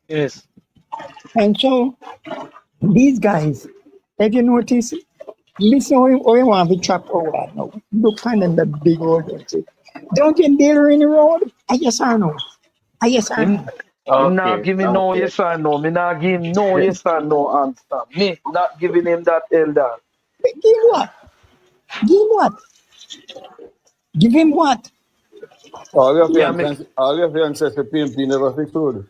Yes. And so these guys, if you notice, listen how you want to chop over now. Look find them the big road and say, don't you deal in the road? I yes or no? I yes or Him, no? him not Okay, give me no okay. yes or no. Me not give him no yes or no answer. Me not giving him that elder. Give what? Give what? Give him what? Yeah, me, All your friends say the PNP never fix road.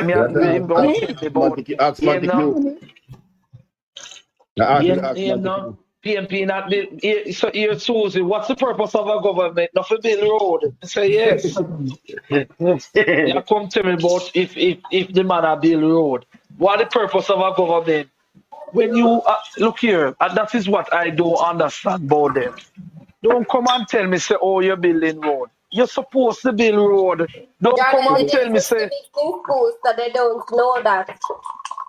me Yeah, him ask don't tell me about ask him now. Montague. Yeah, ask Him now. Montague. PNP not build. So here, Susie, what's the purpose of a government? Not for build road. I say yes. You come tell me about if the man a build road. What the purpose of a government? When you look here, and that is what I don't understand about them. Don't come and tell me say, oh, you're building road. You're supposed to build road. Don't come Jordan, and they tell didn't me put say, civics in school, so they don't know that.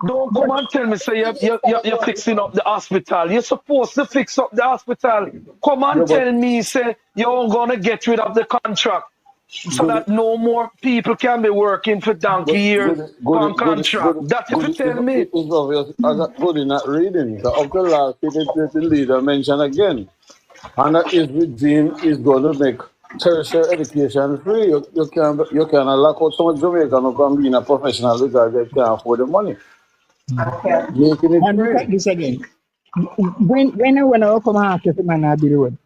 don't come and tell me say Civics, so they you're don't fixing know. up the hospital. You're supposed to fix up the hospital. Come Yeah, and but tell me say you're gonna get rid of the contract so good, that no more people can be working for donkey good, years good, on good, good, contract. good, That if you good. tell me. Is obvious as a good in not reading. So up to last, the leader mentioned again, and that is regime is going to make tertiary education free. You can lock out some Jamaican who can be in a professional because they can't afford the money. Okay. Making it And look free. at this again. When I come out to the man I the road,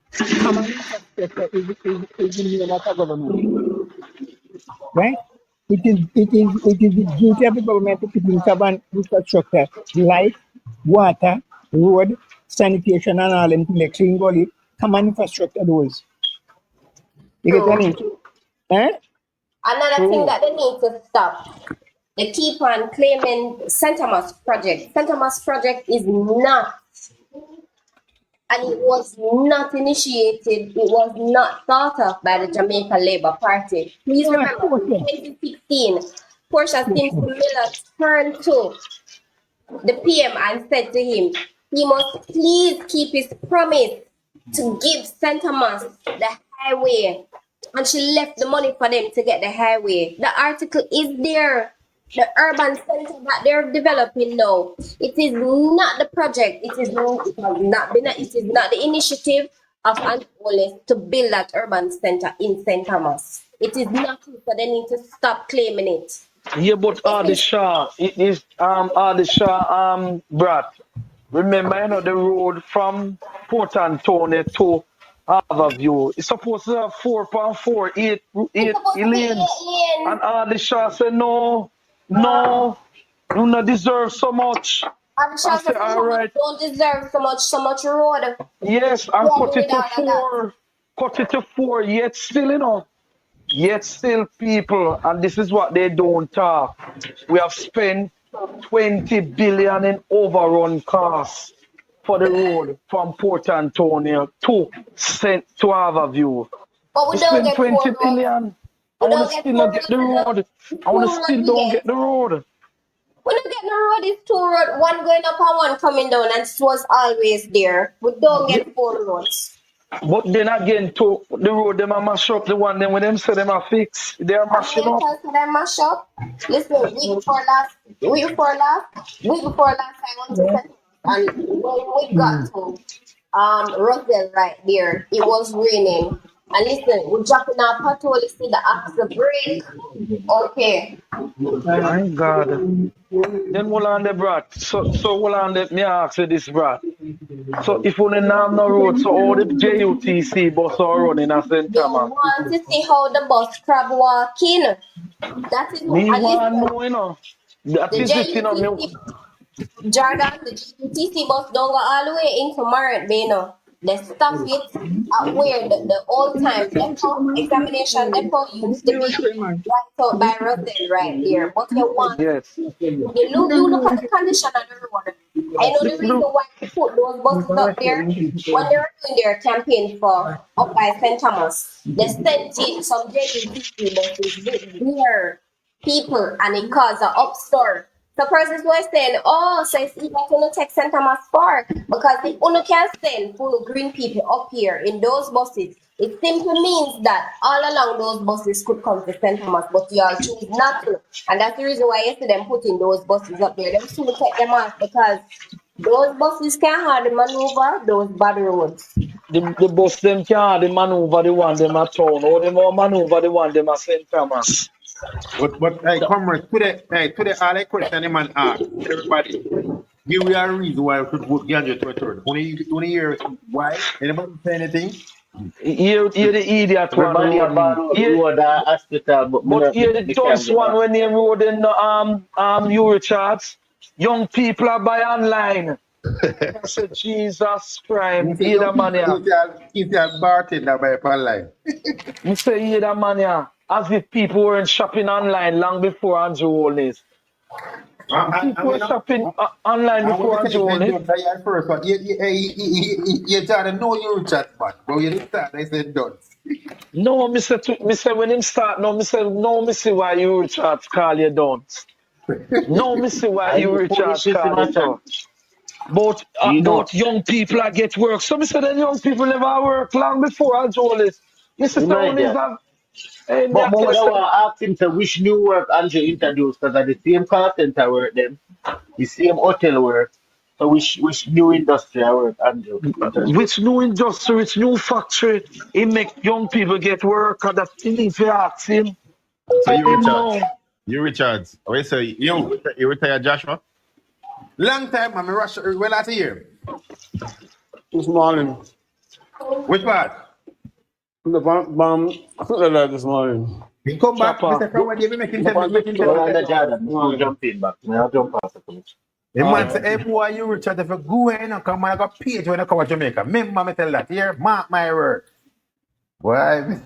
common infrastructure is the name of a government, right? It is the duty of the government to put in common infrastructure like water, road, sanitation, and all them things like clean gully, common infrastructure those. You get what I True. mean? Eh? Another thing True. that they need to stop. They keep on claiming Sentamas project. Sentamas project is not, and it was not initiated, it was not thought of by the Jamaica Labour Party. Please No, of remember, course in not. 2016, Portia Yes, Simpson no. Miller turned to the PM and said to him, he must please keep his promise to give St. Thomas the highway. And she left the money for them to get the highway. The article is there. The urban center that they're developing now. It is not the project. It has not been. It is not the initiative of Antolis to build that urban center in St. Thomas. It is not. So they need to stop claiming it. Yeah, but Ardisha, it is Ardisha Brad. Remember, you know, the road from Port Antonio to Harborview. It's supposed to have 4.4, It's supposed to be lanes. 8 lanes. And Ardisha said, no, no, you not deserve so much. I'm I sure the said, all Thomas right, don't deserve so much road. yes, We and cut agree it with to all of that. four. Cut it to four, yet still, you know. Yet still, people, and this is what they don't talk. We have spent 20 billion in overrun costs for the road from Port Antonio to Harborview. But We we don't spent get 20 four roads. billion. I We want to don't get still four not get roads the enough. road. It's I two want to roads still we don't get. get the road. We don't get no road, it's two roads. One going up and one coming down, and it was always there. We don't Yeah, get four roads. but then again, to the road, them are mash up the one. Then when them say them are fix, they are How mashing many up. times did I mash up? Listen, week before last, I went to Yeah. St. And when we got to Roselle right there, it was raining. And listen, we're dropping our pothole, listen, the axle break. Okay. My God. Then hold on the brat. So hold on the me ask you this brat. So if we don't have no road, so all the JUTC bus are running at St. They Thomas. want to see how the bus crab walking. That is what, Me and want listen, know, you know. That the is it, you know. JUTC Jordan, the GTC bus don't go all the way into Marriott Bay now. They stop it at where the old time depot, examination depot used to be right out by Roselle right there. But you want to Yes. see, you look at the condition of the road. I know the Look, reason look. why they put those buses up there when they were doing their campaign for up by St. Thomas. They sent in some JUTC buses with their people and it caused an upstir. So persons were saying, oh, so it's either gonna take St. Thomas Park because if you can send full green people up here in those buses, It simply means that all along those buses could come to St. Thomas, but you all choose not to. And that's the reason why yesterday them putting those buses up there. Them soon take them off because those buses can't hardly maneuver those bad roads. The bus them can't they maneuver the one them at town, or them all maneuver the one them at St. Thomas. But hey, comrade, today all the question the man asked, everybody, give me a reason why we should vote Ganja to a third. Only hear why? Anybody say anything? You're the idiot one. Everybody about the hospital, But you're the dunce one when they road in the Eurocharts. Young people are buy online. I said, Jesus Christ, hear that man here. If you are bartender by online. You say, hear that man here. As if people weren't shopping online long before Andrew Holness. People were shopping online before Andrew Holness. You try to know your chat, man. But you didn't start, I said done. No, me say when him start, no, me see why Eurocharts call you dunce. No, me see why Eurocharts call you dunce. But young people are get work. So me say that young people never work long before Andrew Holness. You see, but more than ask him to which new work Andrew introduced, because at the same call center work them, the same hotel work. So which new industry I work, Andrew? Which new industry, which new factory, it make young people get work, and that's if you ask him. So you Richards. Wait, so you retired, Joshua? Long time, I'm rush. Well, last year. This morning. Which part? The bomb this morning. He come back, Mr. Crowley, you make him tell me. I'll jump in back. I'll jump past the police. The man say, hey boy, you Richard, if you go in and come, I got paid when I come to Jamaica. Remember me tell that here, mark my word. Boy,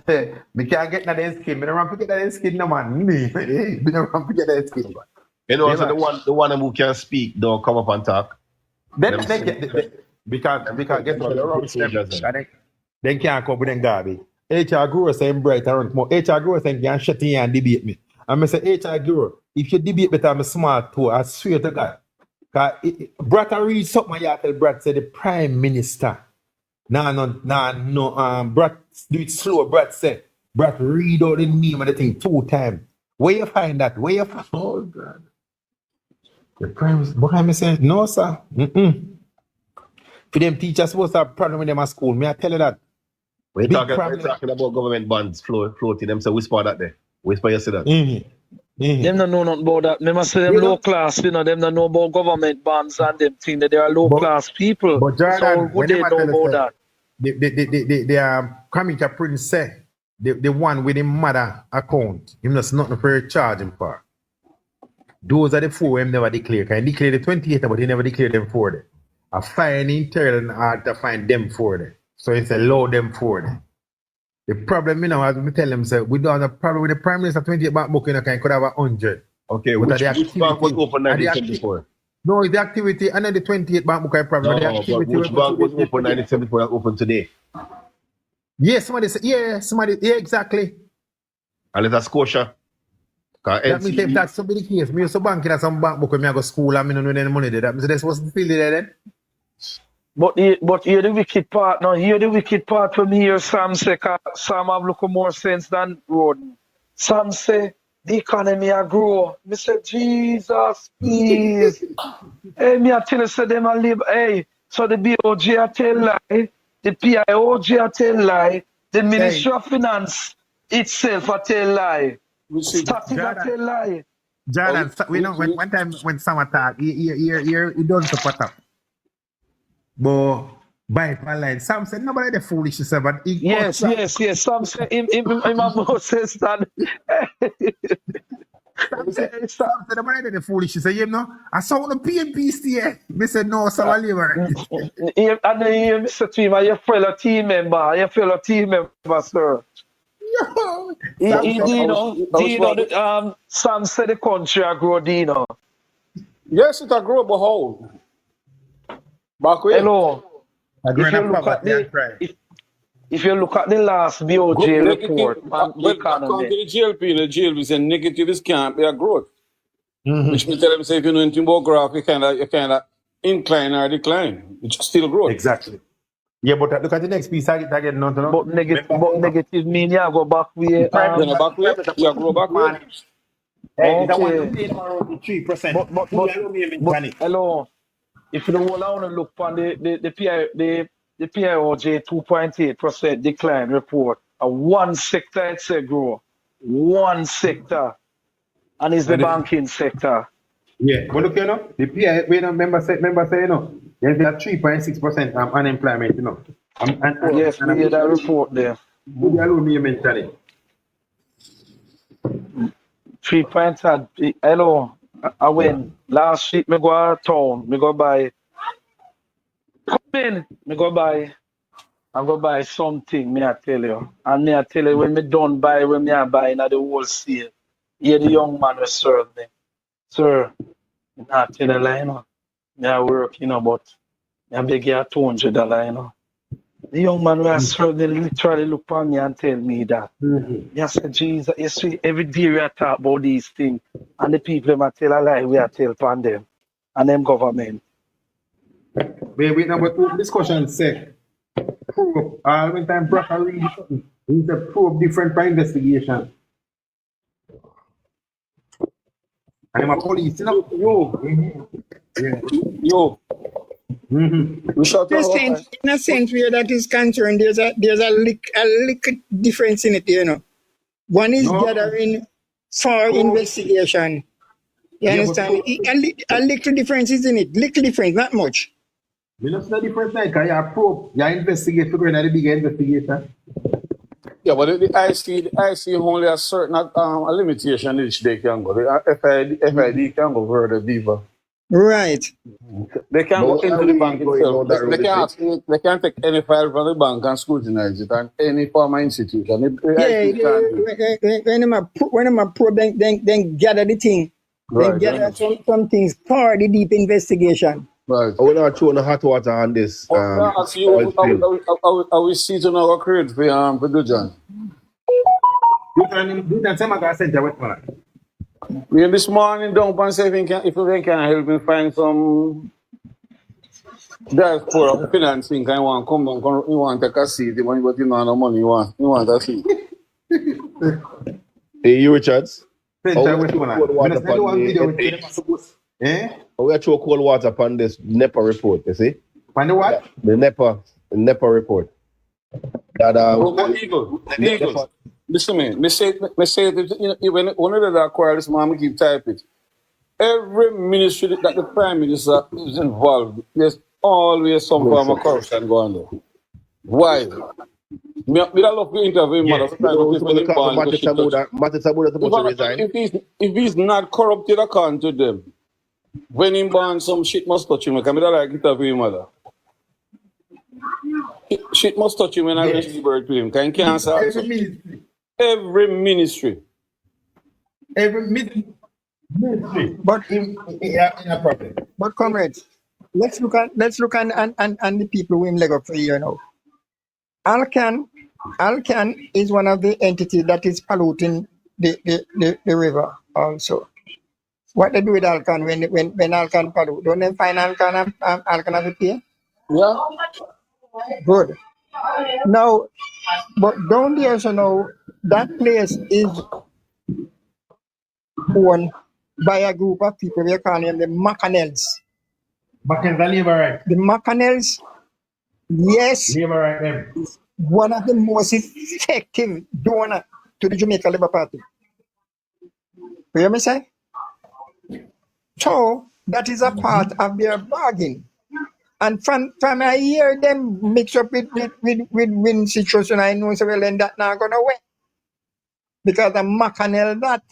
me can't get that skin. Me don't want to get that skin, no man. Me don't want to get that skin. You know, so the one who can speak don't come up and talk. Because get the wrong step. Then can't come with them garbage. HR Guru saying bright and run more. HR Guru saying can shut in and debate me. And I say HR Guru, if you debate better, I'm smart too. I swear to God. Brat read something you tell Brat say the Prime Minister. Brat do it slow. Brat read out the name of the thing 2 times. Where you find that? Where you find? Oh God. The Prime Minister. But I say no, sir. For them teachers supposed to have a problem with them at school. May I tell you that? We're talking about government bonds floating them, so whisper that there. Whisper you say that. Them don't know nothing about that. Remember say them low class, them don't know about government bonds and them think that they are low class people. But Jordan, so who they know about that? The Kamika Prince say the one with the mother account, him just nothing for charge him for. Those are the 4 him never declare. Can he declare the 28, but he never declared them for them. I find internal and hard to find them for them. So it's allow them for them. The problem, as we tell them, we don't have a problem with the Prime Minister 28 bank book, could have 100. Okay, which bank was open 1974? No, it's the activity, and then the 28 bank book have problem. No, but which bank was open 1974 and open today? Yes, yeah, exactly. And it's a Scotia. That means if that's somebody case, me also bank in some bank book when I go to school and I don't know any money there. That means they're supposed to feel it there then. But here the wicked part. Now here the wicked part when me hear Sam say, Sam have look more sense than Roden. Sam say the economy a grow. Me say Jesus, please. Hey, me I tell you say them a live. Hey, so the BOG a tell lie, the PIOG a tell lie, the Ministry of Finance itself a tell lie. Static a tell lie. Jordan, we know one time when Sam attack, he doesn't support up. But by it online, Sam said nobody the foolish is but yes. Sam said him about says that. Sam said nobody the foolish is you know. I saw the PNP here. They said no, Sam Oliver. And then you Mr. Team, your fellow team member, sir. Dino, Sam said the country a grow, Dino. Yes, it a grow, but how? Back way. Hello. If you look at the last BOJ report on the economy, the JLP say negative is can't be a growth. Which means tell them say if you know anything about graph, you kind of incline or decline. It's still growth. Exactly. Yeah, but look at the next piece again, no, no. But negative mean you go back where You know, back way? You grow back way? Hey, that okay. one paying around 3%. But hello. If you want to look on the PIOJ 2.8% decline report, one sector it say grow. One sector. And it's the banking sector. Yeah, but look, you know, the PI, we don't member say, you know, there's a 3.6% unemployment, you know. Yes, we hear that report there. Would you allow me to mention it? 3.8. Hello. I went last week, me go out town, me go buy. Come in, me go buy. I go buy something, me I tell you. And me I tell you, when me done buy, when me I buy in the wholesale, here the young man will serve me. Sir, me not tell you lie, you know. Me I work, you know, but me I beg you $200, you know. The young man will serve me literally look on me and tell me that. I said, Jesus, you see, every day we are talk about these things, and the people them tell a lie, we are tell upon them, and them government. Wait, number 2 discussion say, when time Braca read something, he's a probe different by investigation. And I'm a police, you know? Yo. We shut In a sense where that is concerned, there's a little difference in it, you know. One is gathering for investigation. You understand? A little difference is in it. Little difference, not much. You know, it's not different, like, you probe, you investigate, figure out the big investigation. Yeah, but the IC only a certain a limitation which they can go. The FID can go further deeper. Right. They can go into the bank itself. They can take any file from the bank and scrutinize it, and any former institution. When I'm a probe, then gather the thing. Then gather some things for the deep investigation. Right. I will not throw the hot water on this. I will see to know what create for Dujan. You can say my center with me. We this morning don't want to say if you can help me find some diaspora financing. I want come down, you want to take a seat, but you know no money. You want a seat. Hey, you Richards. Center with me. We are throw cold water upon this NEPA report, you see? Upon the what? The NEPA report. That Eagle. Listen to me. Me say that, you know, when one of the acquire this man, we keep typing. Every ministry that the Prime Minister is involved, there's always some form of corruption going on. Why? Me don't love to interview him, if he's not corrupted, I can't to them. When him born, some shit must touch him. I don't like interview him, mother. Shit must touch him when I raise the bird to him. Can you cancel? Every ministry. But in a problem. But comrades, let's look at the people who leg up for you now. Alcan is one of the entities that is polluting the river also. What they do with Alcan when Alcan pollute? Don't they find Alcan have to pay? Yeah. Good. Now, but don't they also know that place is owned by a group of people, we are calling them the Macanels. The Macanels, yes, one of the most effective donor to the Jamaica Labour Party. You hear me say? So that is a part of their bargain. And from I hear them mix up with win situation, I know so well and that not gonna win. Because the Macanel that.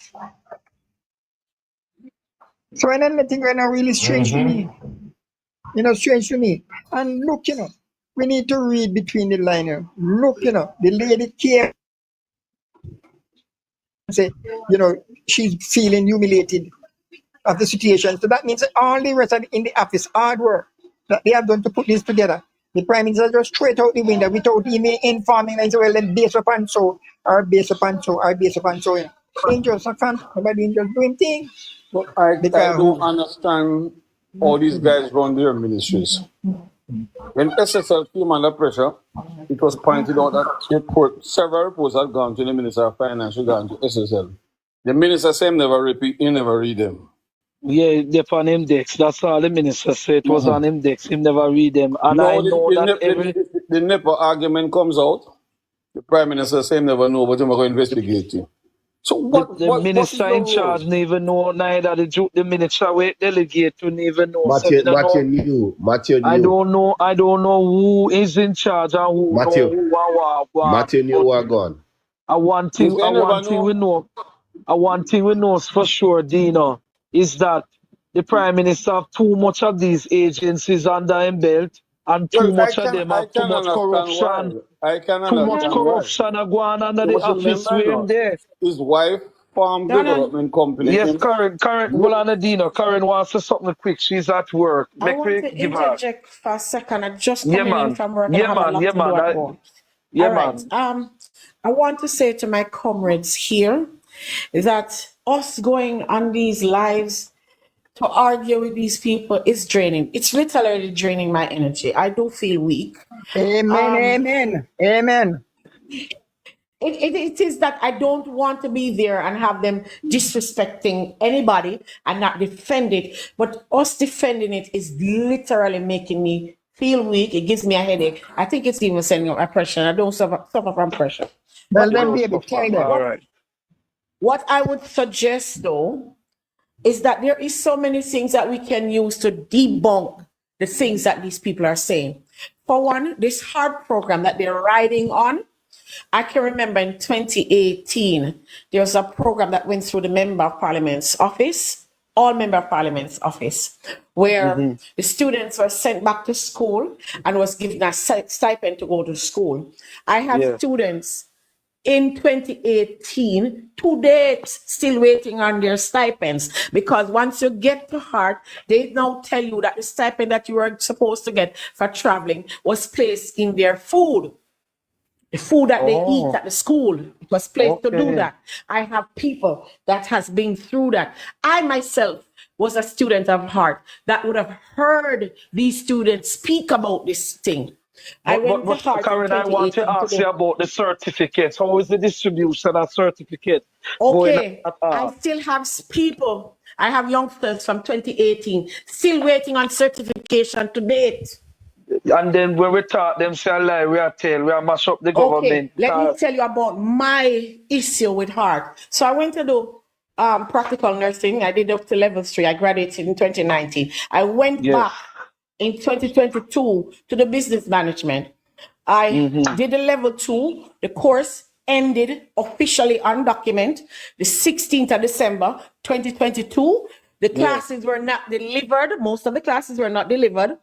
So when anything when really strange to me. You know, strange to me. And look, you know, we need to read between the lines. Look, you know, the lady came and say, you know, she's feeling humiliated of the situation. So that means that all the rest of in the office, hard work that they have done to put this together. The Prime Minister just straight out the window without even informing and say, well, then based upon so, or based upon so, or based upon so. You know. Angels are fun, nobody just doing things. I don't understand how these guys run their ministries. When SSL came under pressure, it was pointed out that several reports had gone to the Minister of Finance regarding to SSL. The minister said he never read them. Yeah, they're on index. That's all the minister said. It was on index. He never read them. And No, I know that every the NEPA argument comes out. The Prime Minister said never know, but he's going to investigate it. So the what is minister your in charge role? never know, neither the minister we delegate to never know. So Matthew, me don't know. Matthew knew. I don't know who is in charge and who Matthew. know who what. Matthew knew who are gone. One thing we know. One thing we know for sure, Dino, is that the Prime Minister have too much of these agencies under his belt, and too much of them have too much corruption. Too much corruption are going under the office with him there. His wife, Farm Development Company. Yes, Karen, hold on, Dino. Karen wants to say something quick. She's at work. I want to interject for a second. I just Yeah, coming in man. from work and Yeah, I have a man. lot Yeah, to do man. at home. Yeah, All right. man. I want to say to my comrades here that us going on these lives to argue with these people is draining. It's literally draining my energy. I do feel weak. Amen. It is that I don't want to be there and have them disrespecting anybody and not defend it. But us defending it is literally making me feel weak. It gives me a headache. I think it's even sending up oppression. I don't suffer from pressure. Well, then, baby, tell them. All right. What I would suggest, though, is that there is so many things that we can use to debunk the things that these people are saying. For one, this hard program that they're riding on, I can remember in 2018, there was a program that went through the Member of Parliament's office, all Member of Parliament's office, where the students were sent back to school and was given a stipend to go to school. I have students in 2018 to date still waiting on their stipends, because once you get to heart, they now tell you that the stipend that you were supposed to get for traveling was placed in their food. The food that they eat at the school, it was placed to do that. I have people that has been through that. I myself was a student of heart that would have heard these students speak about this thing. But Karen, I want to ask you about the certificates. How is the distribution of certificates? Okay, I still have people. I have youngsters from 2018 still waiting on certification to date. And then when we talk, them say lie, we are tell, we are mash up the government. Okay, let me tell you about my issue with heart. So I went to do practical nursing. I did up to level 3. I graduated in 2019. I went back in 2022 to the business management. I did the level 2. The course ended officially on document the 16th of December 2022. The classes were not delivered. Most of the classes were not delivered.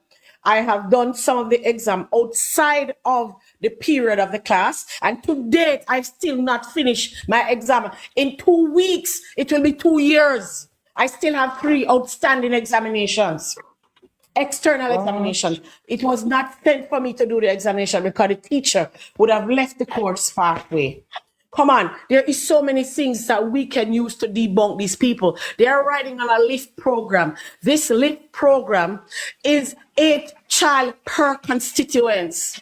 I have done some of the exam outside of the period of the class, and to date, I've still not finished my exam. In 2 weeks, it will be 2 years. I still have 3 outstanding examinations, external examinations. It was not sent for me to do the examination because the teacher would have left the course halfway. Come on, there is so many things that we can use to debunk these people. They are riding on a LIFT program. This LIFT program is 8 child per constituents.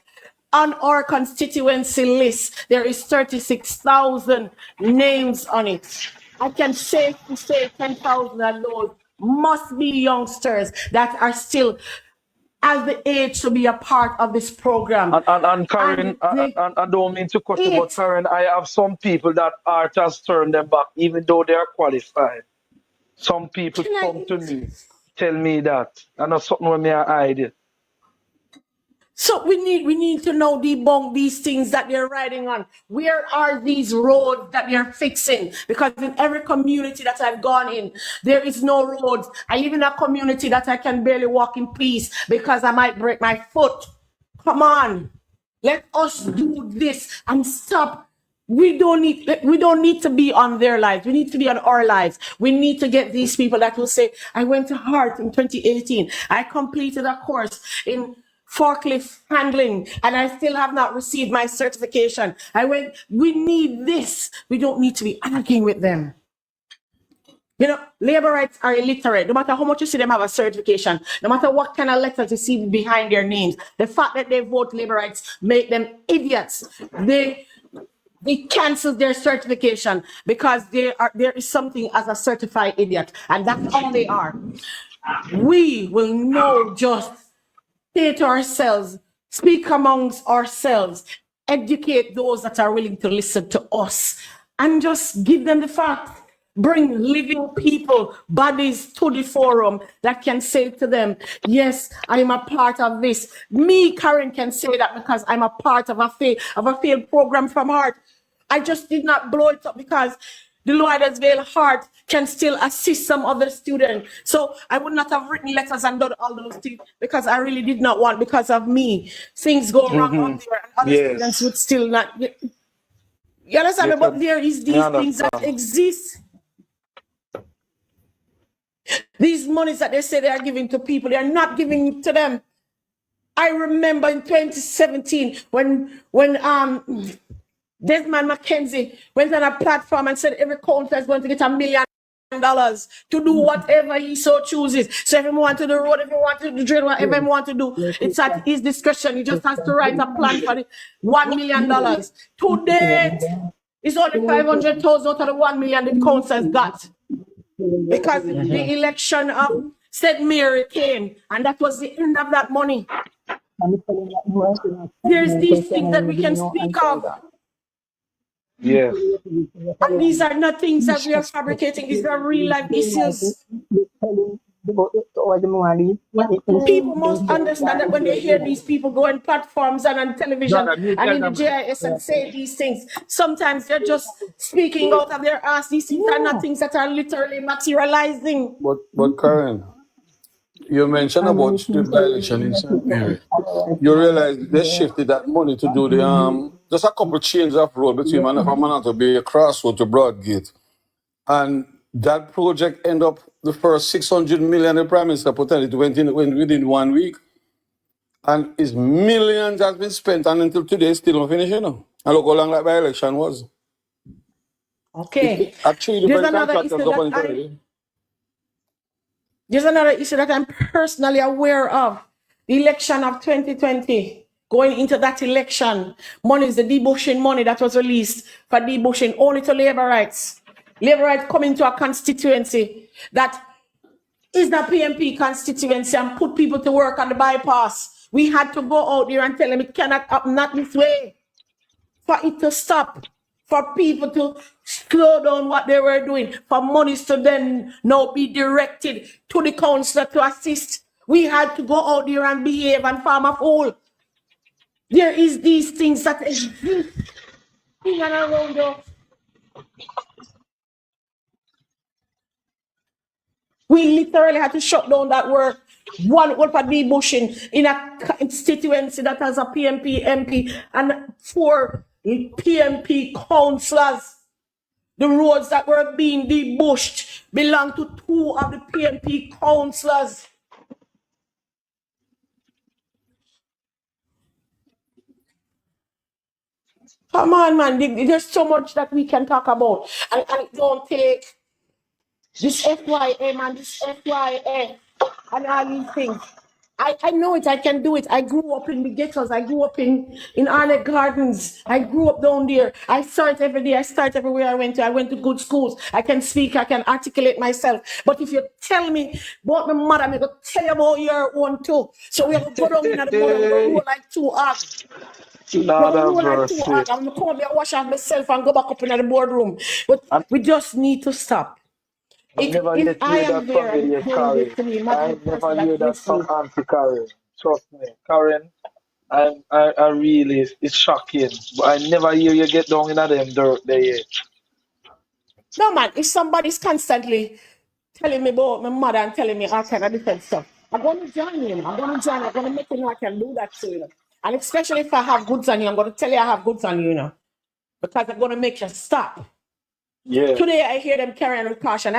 On our constituency list, there is 36,000 names on it. I can safely say 10,000 of those must be youngsters that are still as the age to be a part of this program. And Karen, I don't mean to cut you, but Karen, I have some people that art has turned them back, even though they are qualified. Some people come to me, tell me that. And that's something where me I hide it. So we need to now debunk these things that they're riding on. Where are these roads that they're fixing? Because in every community that I've gone in, there is no roads. I live in a community that I can barely walk in peace because I might break my foot. Come on, let us do this and stop. We don't need to be on their lives. We need to be on our lives. We need to get these people that will say, I went to Heart in 2018. I completed a course in forklift handling and I still have not received my certification. We need this. We don't need to be arguing with them. You know, labor rights are illiterate. No matter how much you see them have a certification, no matter what kind of letters you see behind their names, the fact that they vote labor rights make them idiots. They cancel their certification because there is something as a certified idiot, and that's all they are. We will know just say to ourselves, speak amongst ourselves, educate those that are willing to listen to us, and just give them the facts. Bring living people, bodies to the forum that can say to them, yes, I'm a part of this. Me, Karen, can say that because I'm a part of a failed program from Heart. I just did not blow it up because the Loyalsville Heart can still assist some other students. So I would not have written letters and done all those things because I really did not want, because of me, things go wrong up there and other students would still not. You understand me? But there is these things that exist. These monies that they say they are giving to people, they are not giving it to them. I remember in 2017 when Desmond McKenzie went on a platform and said every counselor is going to get $1 million to do whatever he so chooses. So if he want to do the road, if he want to do the drill, whatever he want to do, it's at his discretion. He just has to write a plan for the $1 million. To date, it's only 500,000 out of the 1 million the council has got. Because the election of St. Mary came, and that was the end of that money. There's these things that we can speak of. Yes. And these are not things that we are fabricating, these are real life issues. People must understand that when they hear these people go on platforms and on television and in the JIS and say these things, sometimes they're just speaking out of their ass. These things are not things that are literally materializing. But Karen, you mentioned about the by-election in St. Mary. You realize they shifted that money to do the just a couple of changes of road between Manhattan to be a crossroad to Broadgate. And that project ended up the first 600 million the Prime Minister put on it went within 1 week. And it's millions has been spent, and until today still not finished, you know. And look how long that by-election was. Okay. There's another issue that I'm personally aware of. The election of 2020. Going into that election, money is the debushing money that was released for debushing only to labor rights. Labor rights coming to a constituency that is the PNP constituency and put people to work on the bypass. We had to go out there and tell them it cannot happen, not this way. For it to stop, for people to slow down what they were doing, for monies to then now be directed to the councillor to assist. We had to go out there and behave and farm a fool. There is these things that exist in and around us. We literally had to shut down that work. One for debushing in a constituency that has a PNP MP and 4 PNP councillors. The roads that were being debushed belong to 2 of the PNP councillors. Come on, man. There's so much that we can talk about. And it don't take this FYM and this FYA and all these things. I know it. I can do it. I grew up in the ghettos. I grew up in Arnett Gardens. I grew up down there. I saw it every day. I saw it everywhere I went to. I went to good schools. I can speak. I can articulate myself. But if you tell me about my mother, I'm going to tell you about your own too. So we're going to go down in the border. We're going to go like 2 hours. I'm going to come home and wash off myself and go back up in the boardroom. But we just need to stop. I never hear that from Auntie Karen. Trust me, Karen. I really, it's shocking. But I never hear you get down in them dirt there yet. No, man. If somebody's constantly telling me about my mother and telling me all kind of different stuff, I'm going to join him. I'm going to make you know I can do that too, you know. And especially if I have goods on you, I'm going to tell you I have goods on you, you know. Because I'm going to make you stop. Yeah. Today I hear them carrying with Caution.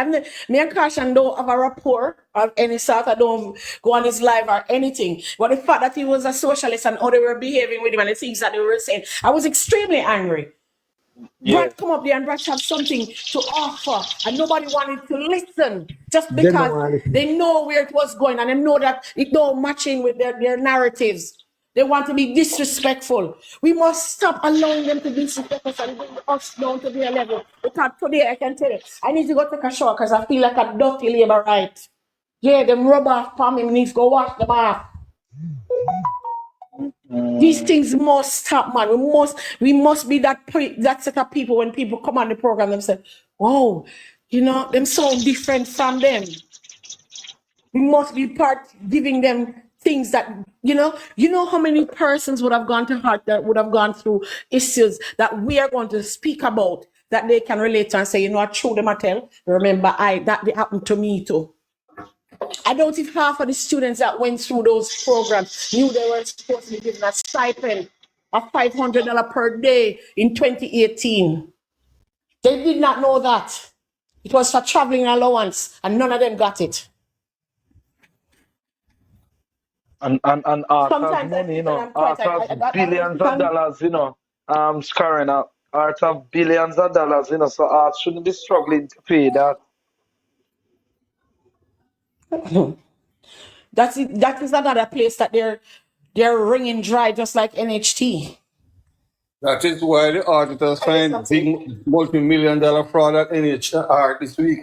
Me and Caution don't have a rapport of any sort. I don't go on his live or anything. But the fact that he was a socialist and how they were behaving with him and the things that they were saying, I was extremely angry. Yeah. Brad come up there and Brad have something to offer, and nobody wanted to listen just They don't because want to listen. they know where it was going and they know that it don't matching with their narratives. They want to be disrespectful. We must stop allowing them to disrespect us and bring us down to their level. Because today I can tell you, I need to go take a shower because I feel like a dirty labor right. Yeah, them rub off palm me needs to go wash them off. These things must stop, man. We must be that set of people when people come on the program and say, "Wow, them sound different from them." We must be giving them things that how many persons would have gone to heart that would have gone through issues that we are going to speak about that they can relate to and say, I true them I tell. Remember, that happened to me too. I don't think half of the students that went through those programs knew they were supposed to be given a stipend of $500 per day in 2018. They did not know that. It was for traveling allowance, and none of them got it. And art has Sometimes I money, think that I'm art quite. has billions of dollars, scoring out. Art have billions of dollars, so art shouldn't be struggling to pay that. That is another place that they're wringing dry, just like NHT. That is why the auditors find big multi-million-dollar fraud at NHR this week.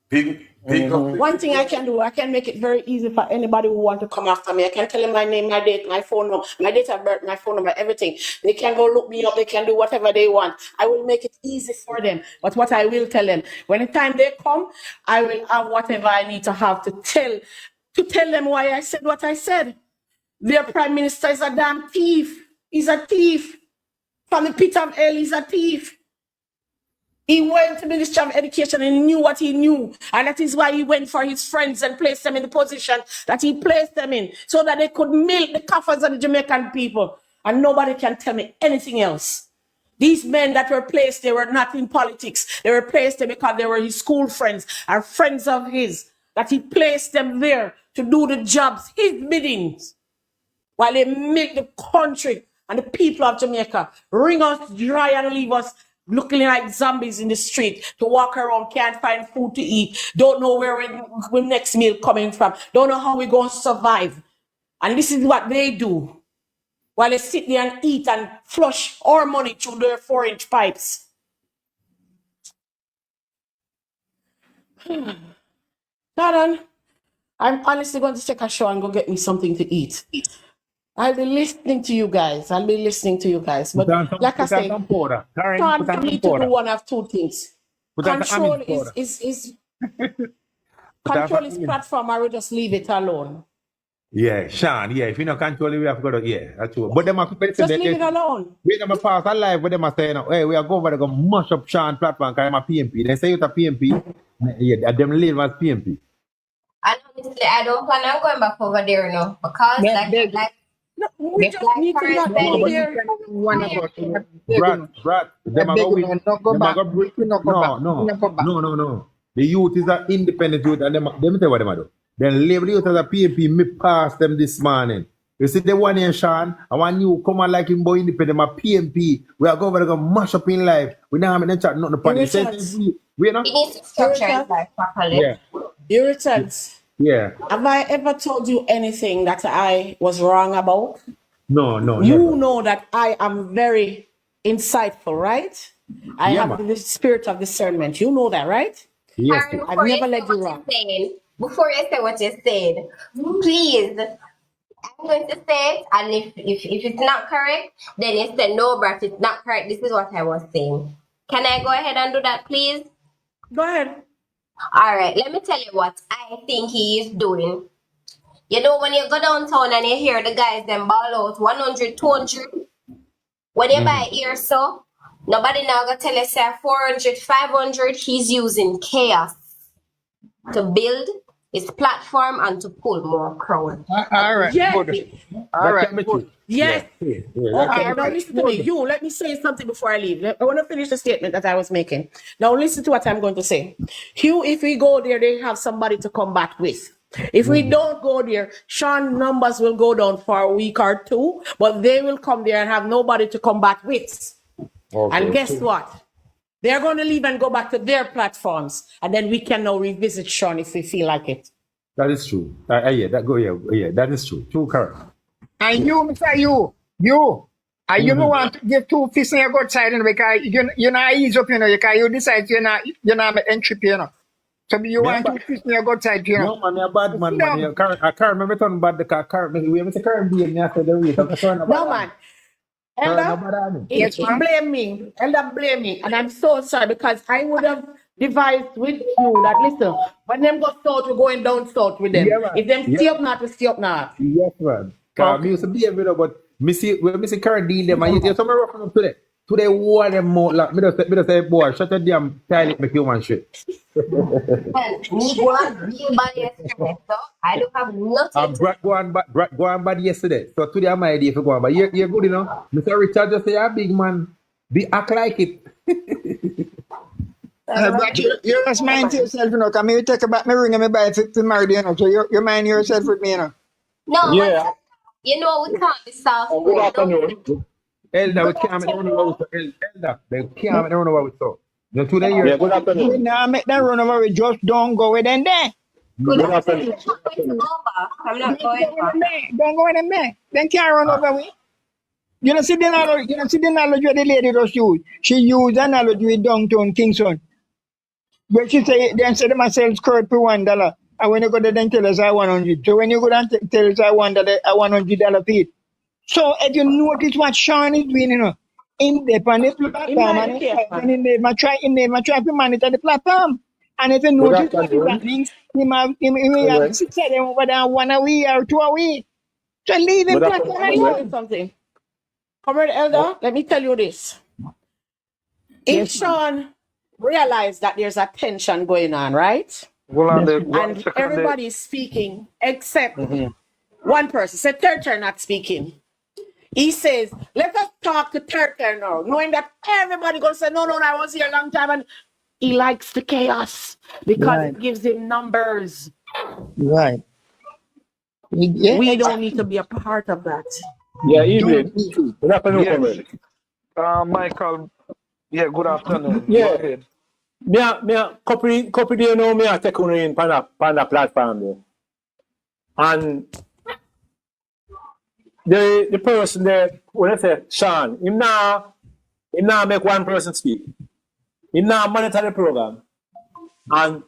Big. One thing I can do, I can make it very easy for anybody who want to come after me. I can tell them my name, my date, my phone number, my date of birth, my phone number, everything. They can go look me up. They can do whatever they want. I will make it easy for them. But what I will tell them, when the time they come, I will have whatever I need to have to tell them why I said what I said. Their prime minister is a damn thief. He's a thief. From the pit of hell, he's a thief. He went to the Ministry of Education and he knew what he knew. And that is why he went for his friends and placed them in the position that he placed them in, so that they could milk the coffers of the Jamaican people. And nobody can tell me anything else. These men that were placed, they were not in politics. They were placed there because they were his school friends or friends of his, that he placed them there to do the jobs, his biddings, while they make the country and the people of Jamaica wring us dry and leave us looking like zombies in the street, to walk around, can't find food to eat, don't know where we next meal coming from, don't know how we're going to survive. And this is what they do, while they sit there and eat and flush our money through their 4-inch pipes. Darren, I'm honestly going to take a shower and go get me something to eat. I'll be listening to you guys. But like I said, Sean for me to do one of two things. Control is control his platform, or we just leave it alone. Yeah, Sean, if you don't control it, we have to go to, that's true. But them are just leave it alone. We them pass a live with them are saying, hey, we are going to go mush up Sean platform because I'm a PNP. They say you're a PNP. Yeah, them live as PNP. And honestly, I don't plan on going back over there now, because no, we just need to not go there. Brad, no. The youth is an independent youth, and them tell you what them do. Then labor youth as a PNP, me pass them this morning. You see the one here, Sean, I want you come on like him boy independent, my PNP. We are going to mash up in life. We don't have any chat, not the party. We not. It needs to structure his life properly. Yeah. Irritants. Yeah. Have I ever told you anything that I was wrong about? No. You never. know that I am very insightful, right? I have the spirit of discernment. You know that, right? Yes. I've never let you wrong. Before you say what you said, please, I'm going to say it, and if it's not correct, then you say, no, Brat, it's not correct. This is what I was saying. Can I go ahead and do that, please? Go ahead. All right, let me tell you what I think he is doing. You know, when you go downtown and you hear the guys them ball out 100, 200, when you buy ear so, nobody now gonna tell you say 400, 500, he's using chaos to build his platform and to pull more crowd. All right. Yes. Good. All right. Good. Yes. Yeah. Okay, now listen to me. Let me say something before I leave. I want to finish the statement that I was making. Now listen to what I'm going to say. Hugh, if we go there, they have somebody to combat with. If we don't go there, Sean numbers will go down for a week or two, but they will come there and have nobody to combat with. Okay. And guess what? They're going to leave and go back to their platforms, and then we can now revisit Sean if we feel like it. That is true. Yeah, that is true. True, correct. And you, Mr. And you don't want to give 2 fists in your good side, because you're not ease up, because you decide you're not entry, So you want 2 fists in your good side, No, man, you're a bad man, man. I can't remember turning bad the car. We have to current be in after the race. No, man. Elder, blame me. Elder, blame me. And I'm so sorry, because I would have devised with you that, listen, when them go south, we're going down south with them. Yeah, if them stay up north, we stay up north. Yes, man. Because me used to be a bit of, but me see current deal them, and you some rough up today. Today, war them more like me just say, boy, shut the damn toilet, make human shit. Well, me go and deal bad yesterday, so I don't have nothing. Brad go on bad yesterday. So today I'm my idea for going, but you're good, Mr. Richard just say, you're a big man. Be act like it. But you just mind to yourself, because me take about me ring and me buy 50 married, so you mind yourself with me, No, Yeah. but, we can't be soft. Good afternoon. Elder, we can't make run over with Elder. They can't make run over with so. The today you're Yeah, good afternoon. Now make that run over, just don't go with them there. Good Good afternoon. afternoon. I'm not going back. Don't go with them there. Then can't run over me. You don't see the analogy the lady just used. She used analogy with downtown Kingston. But she say, then say them sell skirt for $1. And when you go there, then tell us I 100. So when you go there, tell us I $100 feet. So if you notice what Sean is doing, in the platform, and in the try to monitor the platform. And if you notice what is happening, he have 6 of them over there, 1 a week or 2 a week. So leave him platform Let me tell you alone. something. Comrade Elder, let me tell you this. If Sean realized that there's a tension going on, right? And everybody's speaking except one person. So Turtle not speaking. He says, let us talk to Turtle now, knowing that everybody gonna say, no, I was here a long time, and he likes the chaos because it gives him numbers. Right. Yeah. We don't need to be a part of that. Yeah, evening. Good afternoon, Yes. comrade. Michael. Yeah, good afternoon. Yeah. Go ahead. Me a couple day now, me a take on in pan a platform there. And the person there, when I say Sean, him now make one person speak. Him now monitor the program. And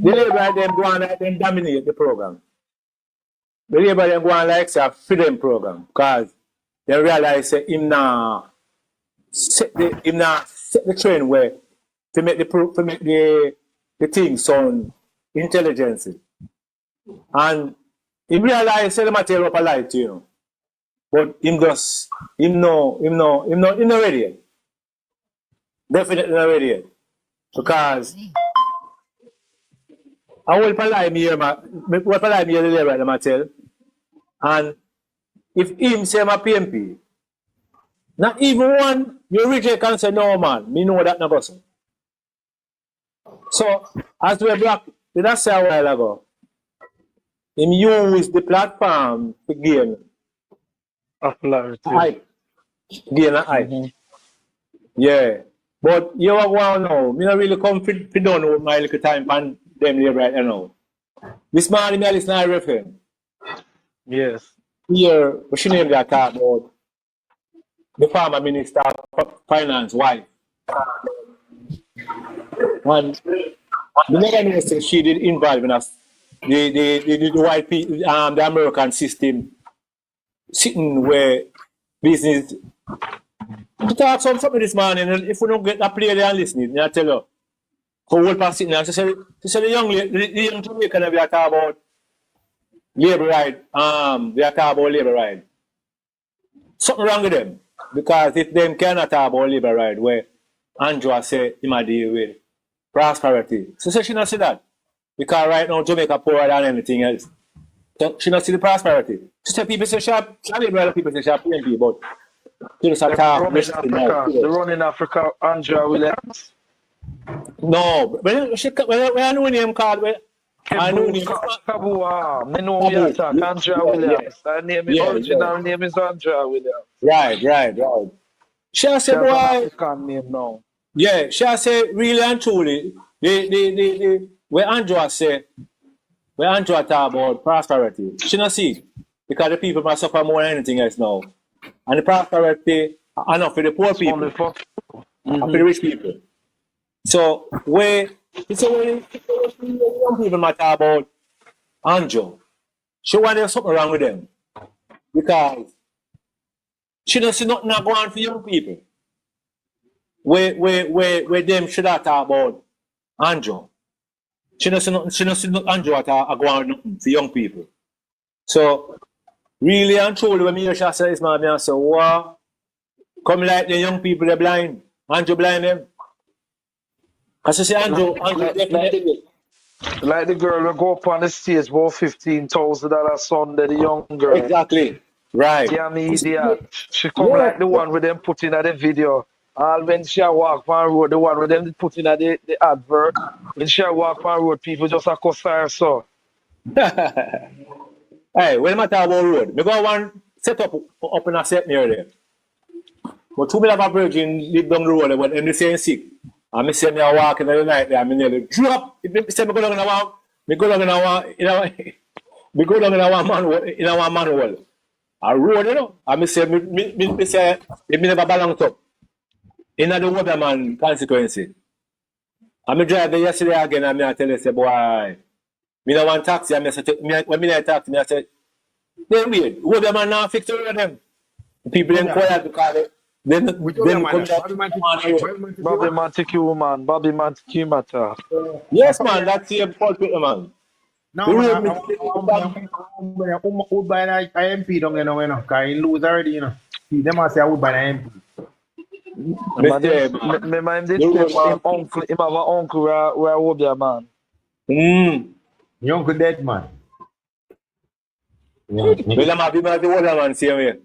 the labor them go on like them dominate the program. The labor them go on like say a freedom program, because they realize that him now set the train where to make the thing sound intelligence. And he realized that the material up a light, But him no ready yet. Definitely not ready yet. Because I will apply me here, the labor the material. And if him say my PNP, not even one you reject can say no man, me know that not go so. So as we black, did I say a while ago? Him use the platform to gain Popularity. gain a hype. Yeah. But you are going now. Me not really come fit down with my little time and them there right now. This man me listen to RFM. Yes. Here, what she name that talk about the former minister of finance wife. And the never minister she did involve in us the white people, the American system sitting where business to talk something this morning, and if we don't get that player there and listening, I tell you, whole person sitting there, she said the young Jamaican we are talking about labor right, we are talking about labor right. Something wrong with them. Because if them cannot talk about labor right, where Andrew said he might deal with prosperity. So she not see that. Because right now Jamaica poorer than anything else. So she not see the prosperity. She said people say sharp, people say sharp PNP, but she just talk. The run in Africa, Andrea Williams. No, when I know name called, I know name. Kabua. I know we attack Andrea Williams. Her name, original name is Andrea Williams. Right. She She say, has an boy, African name now. yeah, she say, really and truly, where Andrew say, where Andrew talk about prosperity, she not see it. Because the people must suffer more than anything else now. And the prosperity are not for the poor It's only people, for and for the rich people. So where it's a way young people might talk about Andrew, she want there's something wrong with them. Because she don't see nothing going on for young people. Where them should have talk about Andrew. She don't see nothing Andrew at go on nothing for young people. So really and truly when me hear she say this man, I say, wow, come like the young people they're blind. Andrew blind them. Because you see Andrew definitely. like the girl will go up on the stage about $15,000 Sunday, the young girl. Exactly. Right. Yeah, me idiot. She come Yeah. like the one with them put in the video. All when she walk on road, the one with them put in the advert. When she walk on road, people just a cuss her so. Hey, when I talk about road, we got one set up in a set near there. But two minutes of a virgin live down the road when them saying sick. And me say me a walk in the night there, I nearly drop. If me say me go down in a walk, me go down in a walk, me go down in a one manual. A road, you know. And me say me say if me never balance up. In the Waterman constituency. And me drive there yesterday again and me I tell you say boy, me no want taxi and me say when me like taxi, me I say, then wait, Waterman now fix all of them. People then quiet because then come down. Bobby man take you man. Bobby man take you matter. Yes man, that's the fault with the man. No, man, I would buy an IMP don't you know, because he lose already, you know. See, them I say I would buy an IMP. Me mind did him uncle, him have an uncle where will be a man. Your uncle dead, man. Well, I'm happy about the Waterman same way.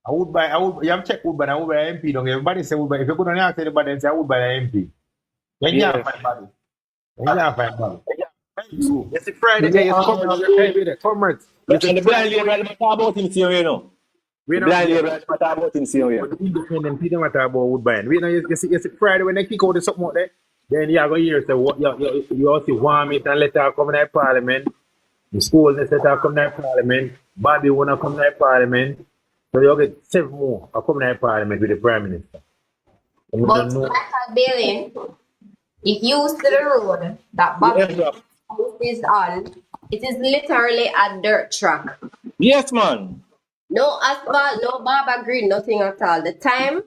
You have checked Wood, but I would buy an MP, don't you? Everybody say Wood, but if you go down here, everybody and say I would buy an MP. Then you have find Bobby. It's a Friday, it's comrades. And the blind label talk about him same way, you know. The blind label talk about him same way. But the independent people matter about Woodbine. We know you see Friday when they kick out the something out there, then you have a year so you also warm it and let her come in parliament. The school let her come in parliament. Bobby wanna come in parliament. So you get 7 more are coming in parliament with the Prime Minister. But Michael Bailey, if you see the road that Bobby is on, it is literally a dirt track. Yes, man. No asphalt, no barber green, nothing at all. The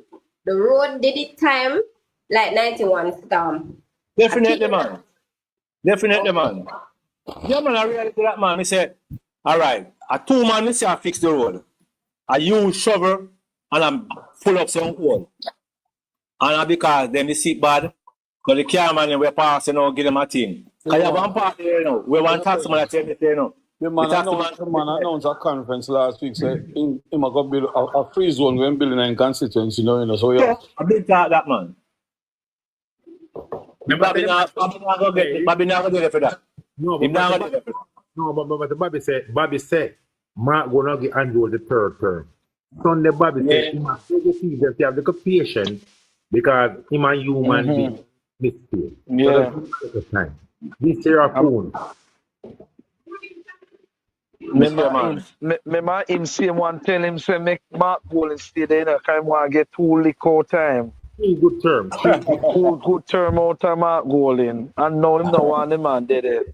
road did it time like 91 storm. Definitely, man. Definitely, man. Yeah, man, I really do that, man. He said, all right, a 2 man, I say I fix the road. I use shovel and I'm full up some hole. And because then they see bad, because the cameraman we pass, you know, give them a thing. Because you have one part there, you know, we want tax man to tell me, you know. The man announced a conference last week, say him go build a free zone when building in constituency, you know, so yeah. I big talk that, man. Bobby not go get it for that. No, but Bobby said, Mark gonna give Andrew the third term. Sunday Bobby said, he must have the patience because him a human being mistake. Yeah. So time. This year a phone. Remember him same one tell him say make Mark Goal stay there, because I want to get 2 liquor time. 3 good terms. 2 term out of Mark Goal in. And now him no want the man dead there.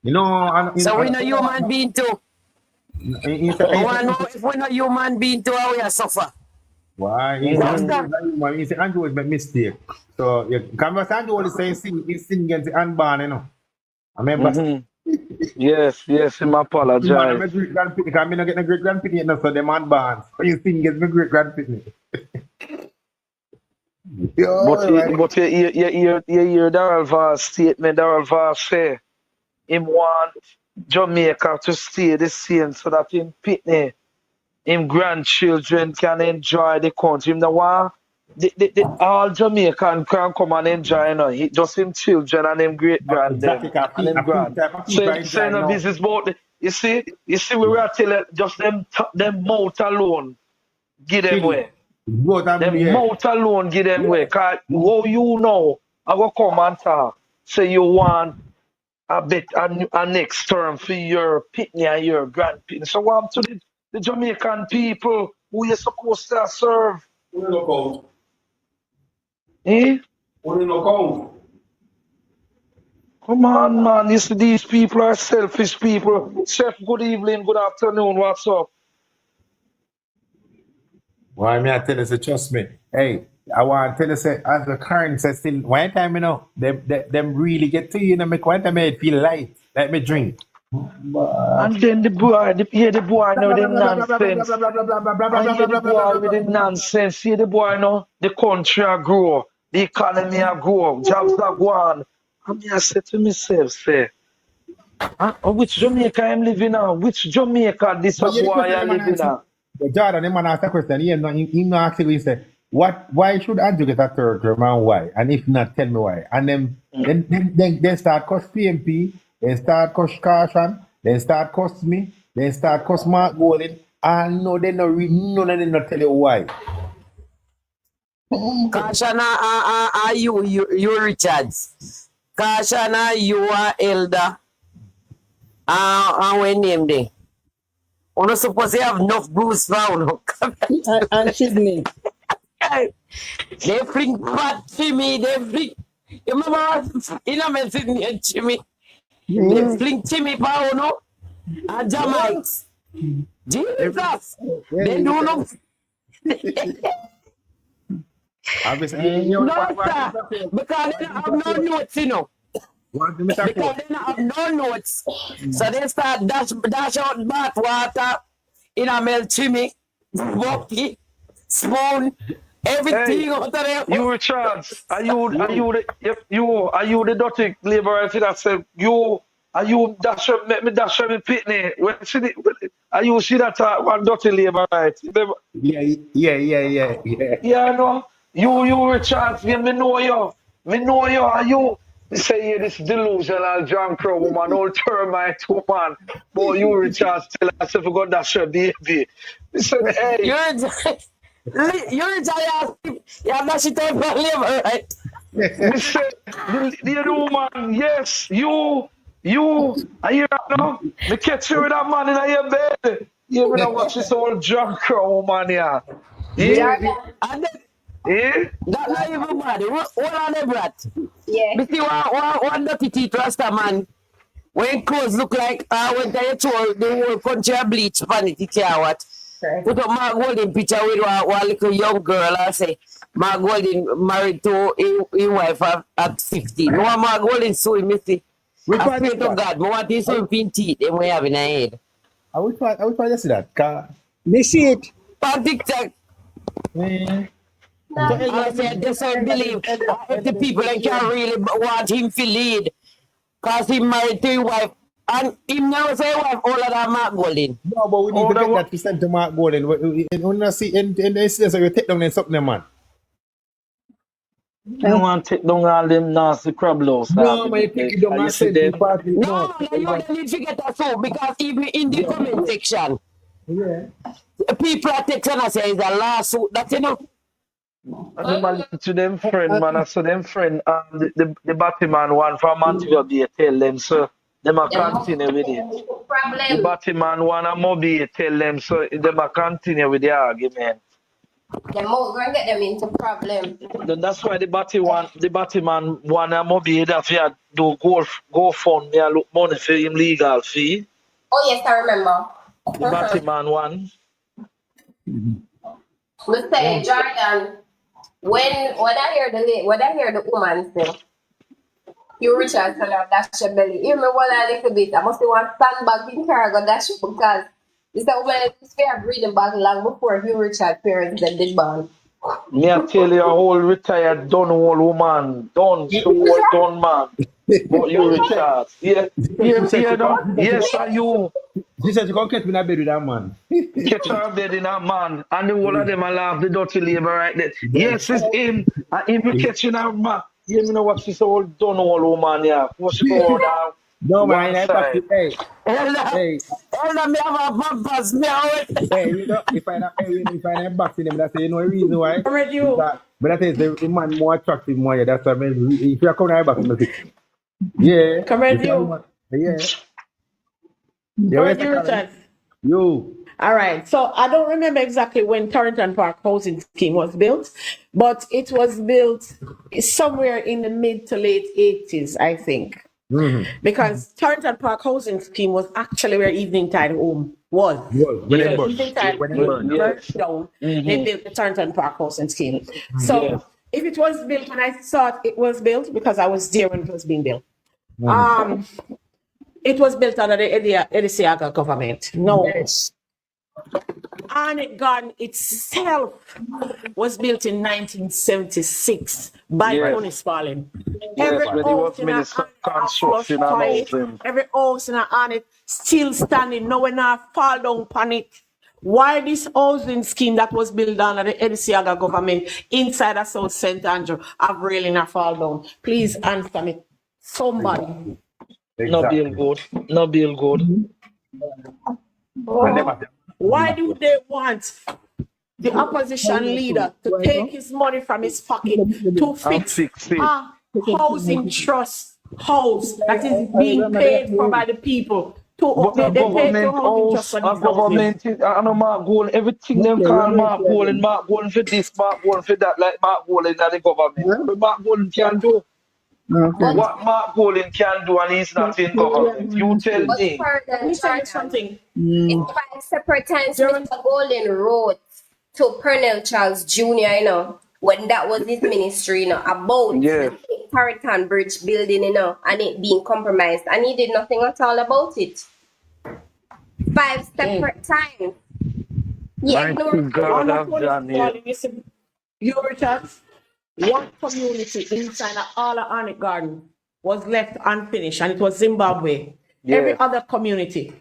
You know, so we're not human being too. If we're not human being too, how we are suffer? Why? He said Andrew was a mistake. So Andrew was saying he's sin against the unborn, you know. I remember. Yes, him apologize. I'm not getting a great grandpity yet, so them unborn. So you sin against my great grandpity. But you hear Darrell Vaz statement, Darrell Vaz say him want Jamaica to stay the same so that in Pitney, him grandchildren can enjoy the country. Him the one, all Jamaican can come and enjoy, you know. Just him children and him great grand them and him grand. So no business about the, you see we were telling just them mouth alone, give them away. Go down Them here. mouth alone give them way. Cause how you know, I go come and talk. Say you want a next term for your pitney and your grandpitney. So what happened to the Jamaican people who you're supposed to serve? Who you look out? Eh? Who you look out? Come on, man. You see, these people are selfish people. Chef, good evening, good afternoon. What's up? Why me I tell you, say, trust me. Hey, I want to tell you, say, as the current says still, one time, you know, them really get to you, know, make one time I feel light, like me drink. And then the boy, the boy know the nonsense. And hear the boy with the nonsense. See the boy know the country a grow, the economy a grow, jobs are go on. And me I say to myself, say, which Jamaica I'm living now? Which Jamaica this a But you the boy question I the man living ask, now? the Jordan, the man asked a question, he not actually say, why should Andrew get a third term and why? And if not, tell me why. And then start cost PNP, then start cost Caution, then start cost me, then start cost Mark Golden, and no, they no none of them not tell you why. Kashana, you Richards. Kashana, you are elder. And when name they? We're not supposed to have enough Bruce Brown. And Sydney. They fling fat Jimmy, they fling. You remember in Sydney and Jimmy? They fling Jimmy Pauno and Jamaica. Jesus! They do not. Obviously, No, sir. Because they don't have no notes, you know. Because they don't have no notes. So they start dash out bath water in a melt chimney, bucket, spoon, everything out of there. You Richards, are you the dirty laborer that said are you dash up make me dash up me pitney? Are you see that one dirty laborer, right? Yeah. Yeah, no. You Richards, me know you. Me know you. Are you? Me say this delusional John Crow woman, old termite woman. Boy, you Richards tell us if you got dash your baby. Me said, hey. You're a giant. You have that shit on for labor, right? Me said, the woman, yes, you, are you know? Me catch you with that man in your bed. You know watch this old John Crow woman here. And then, Eh? that not even bad. What on the brat? Yeah. Me see one dirty teeth rasta man. When clothes look like when they told the whole country a bleach pan it, you care what? Put up Mark Golden picture with one little young girl and say Mark Golden married to his wife at 15. No Mark Golden so me see. I pray to God, I want this one pin teeth and we have in our head. I would try to see that. Me see it. On TikTok. I said, I just don't believe if the people that can really want him to lead. Because he married to his wife. And him never say wife older than Mark Golden. No, but we need to get that to send to Mark Golden. We not see and they say so you take down and something, man. You want to take down all them nasty crablos. No, man, you take it down and send to the party. No, you don't need to get that so because even in the comment section, people are texting us say it's a lawsuit. That's enough. I to them friend, man. I saw them friend. The Batman one from Montreal Bay tell them so. Them a continue with it. The Batman one a Moby tell them so. Them a continue with the argument. Them all gonna get them into problem. Then that's why the Batman one a Moby that you do go fund me a look money for him legal fee. Oh yes, I remember. The Batman one. Let's say Jordan. When I hear the woman say, you Richard tell her dash your belly. Hear me one a little bit. I must want sandbag in car go dash because this woman is fair breathing back long before you Richard parents that did born. Me I tell you a whole retired done old woman. Done man. But you Richard. Yeah, no? Yes, are you. She said you can't catch me in a bed with that man. Catch her bed in that man. And the whole of them I laugh the dirty labor right there. Yes, it's him. And him catching her man. You know what she's old done old woman, yeah. What she go down. No man, One I back side. to hey, Elder, hey, elder, me have a bumpers, me have it. hey, you know, if I not boxing them, that's the no reason why. Comrade you. Because, but that is the man more attractive more, yeah. That's why I mean, if you are coming out boxing, yeah, Comrade if you you. are, yeah, yeah, where's Comrade the you, Karen? Richard. You, All right. So I don't remember exactly when Torrington Park housing scheme was built, but it was built somewhere in the mid to late 80s, I think. Because Torrington Park housing scheme was actually where Evening Tide Home was. when it Yes. burn, Evening Tide when it Home burn. burned Yes. down. They Mm-hmm. built the Torrington Park housing scheme. Yes. So if it was built when I thought it was built, because I was there when it was being built, it was built under the Edisiaga government. No. Yes. Arnett Garden itself was built in 1976 by Yes. Tony Spalding. Yes, Every when he house was in minister Arnett have flush construction and toilet. housing. Every house in Arnett still standing. No one not fall down on it. Why this housing scheme that was built under the Edisiaga government inside of South St. Andrew have really not fall down? Please answer me. Somebody. No bill good. No bill good. Why do they want the opposition leader to take his money from his pocket to fix fix it. a housing trust house that is being paid for by the people? But They a pay to government housing trust house, for a these houses. government, I know Mark Gold, everything them call Mark Gold for this, Mark Gold for that, like Mark Gold in the government. But Mark Gold can do Okay. what Mark Gold can do, and he's not in government. You tell But me. further, Let me tell you Jordan, something. it's 5 separate times Mr. Golden wrote to Pernell Charles Jr., you know, when that was his ministry, you know, about Yes. the Tarleton Bridge building, you know, and it being compromised. And he did nothing at all about it. 5 separate times. He Mighty ignored God All of of Daniel. you Richard, one community inside of all of Arnett Garden was left unfinished, and it was Zimbabwe. Every Yes. other community,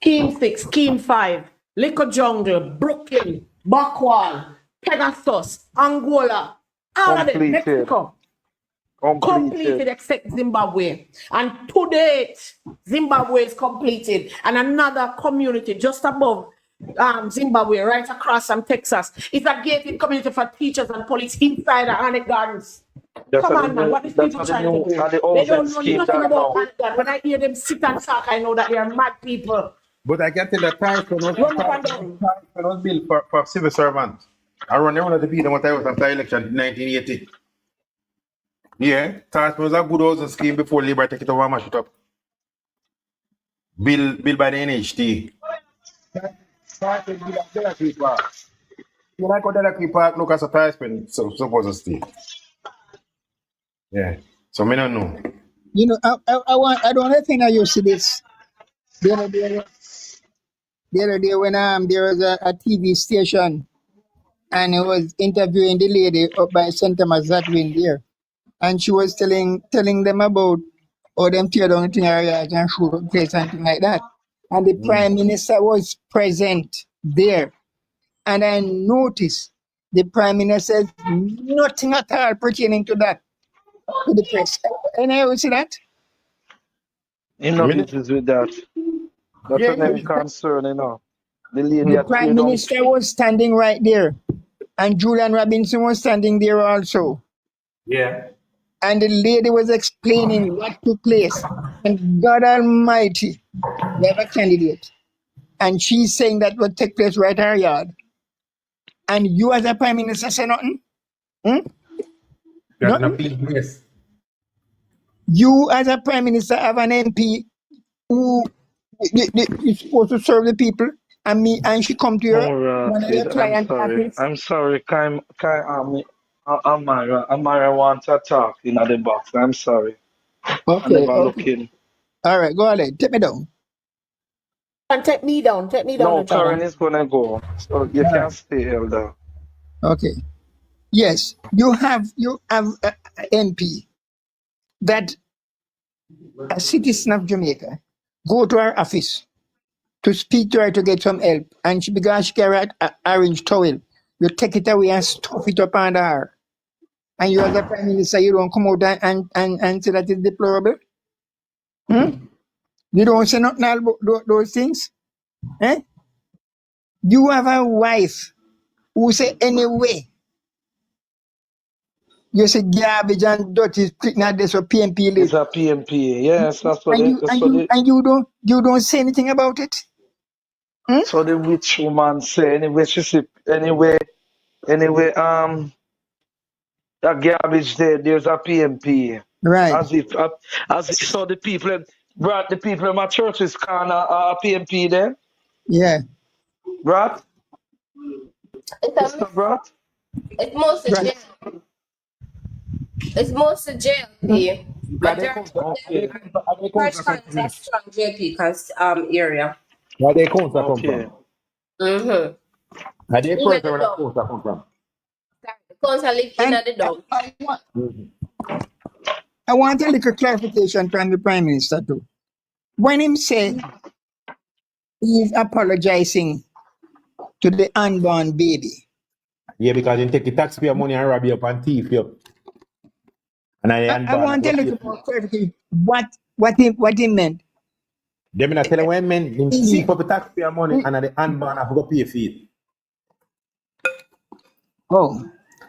Scheme 6, Scheme 5, Liquor Jungle, Brooklyn, Backwall, Pegasus, Angola, all of them, Completed. Mexico, completed Completed. except Zimbabwe. And to date, Zimbabwe is completed. And another community just above Zimbabwe, right across from Texas, is a gated community for teachers and police inside the Arnett Gardens. Come on, man, what is people trying to do? They don't know nothing about Arnett Gardens. When I hear them sit and talk, I know that they are mad people. But I can tell that Tyson Run up and down. was built for civil servants. I run one of the people what I was after election in 1980. Yeah, Tyson was a good housing scheme before Labour take it over and mash it up. Built by the NHT. Tyson built a Delacree Park. You like what Delacree Park look as a Tyson supposed to stay. Yeah. So me don't know. You know, I don't think I used to this. The other day when there was a TV station and it was interviewing the lady up by St. Thomas that win there. And she was telling them about how them tear down the thing area and shoot up place and thing like that. And the Prime Minister was present there. And I noticed the Prime Minister said nothing at all pertaining to that to the press. And I would see that. You know business with that. That's Yeah, a them concern, you know. The lady The that Prime tear down. Minister was standing right there. And Julian Robinson was standing there also. Yeah. And the lady was explaining what took place. And God Almighty, we have a candidate. And she's saying that what take place right in her yard. And you as a Prime Minister say nothing? That's Nothing? a big yes. You as a Prime Minister have an MP who is supposed to serve the people. And she come to your one of your client office. I'm sorry. Amara want to talk in the box. I'm sorry. I Okay, never okay. look in. All right, go ahead. Take me down. And take me down, No, Richard. Karen is gonna go. So you can stay, Elder. Okay. Yes, you have a MP that a citizen of Jamaica go to her office to speak to her to get some help, and because she carry an orange towel, you take it away and stuff it up under her. And you as a Prime Minister, you don't come out and say that is deplorable? You don't say nothing about those things? Eh? You have a wife who say anyway. You say garbage and dirty is putting out there so PNP It's live. a PNP. Yes, that's what And they, you that's and what you they, and you don't say anything about it? Hmm? so the witch woman say anyway. She say anyway. That garbage there's a PNP. Right. As if so the people brought the people in my church is kind of PNP there, Yeah. right? It's a Sister mix. brat. It's mostly Right. JLP. It's mostly JLP. Because they Majority come of Okay, they them come church from cons are strong JP area. where they come okay. from. Mm-hmm. Are they In person the where the dump. coast come from? The council live in And the dump. I want a little clarification from the Prime Minister too. When him say he is apologizing to the unborn baby, Yeah, because they take the taxpayer money and rob you up and thief you up. And I I unborn want a go pay little for more it. clarification. What he meant. Them not tell you when men him Is thief it? up the taxpayer money and the unborn have to go pay for it. Oh,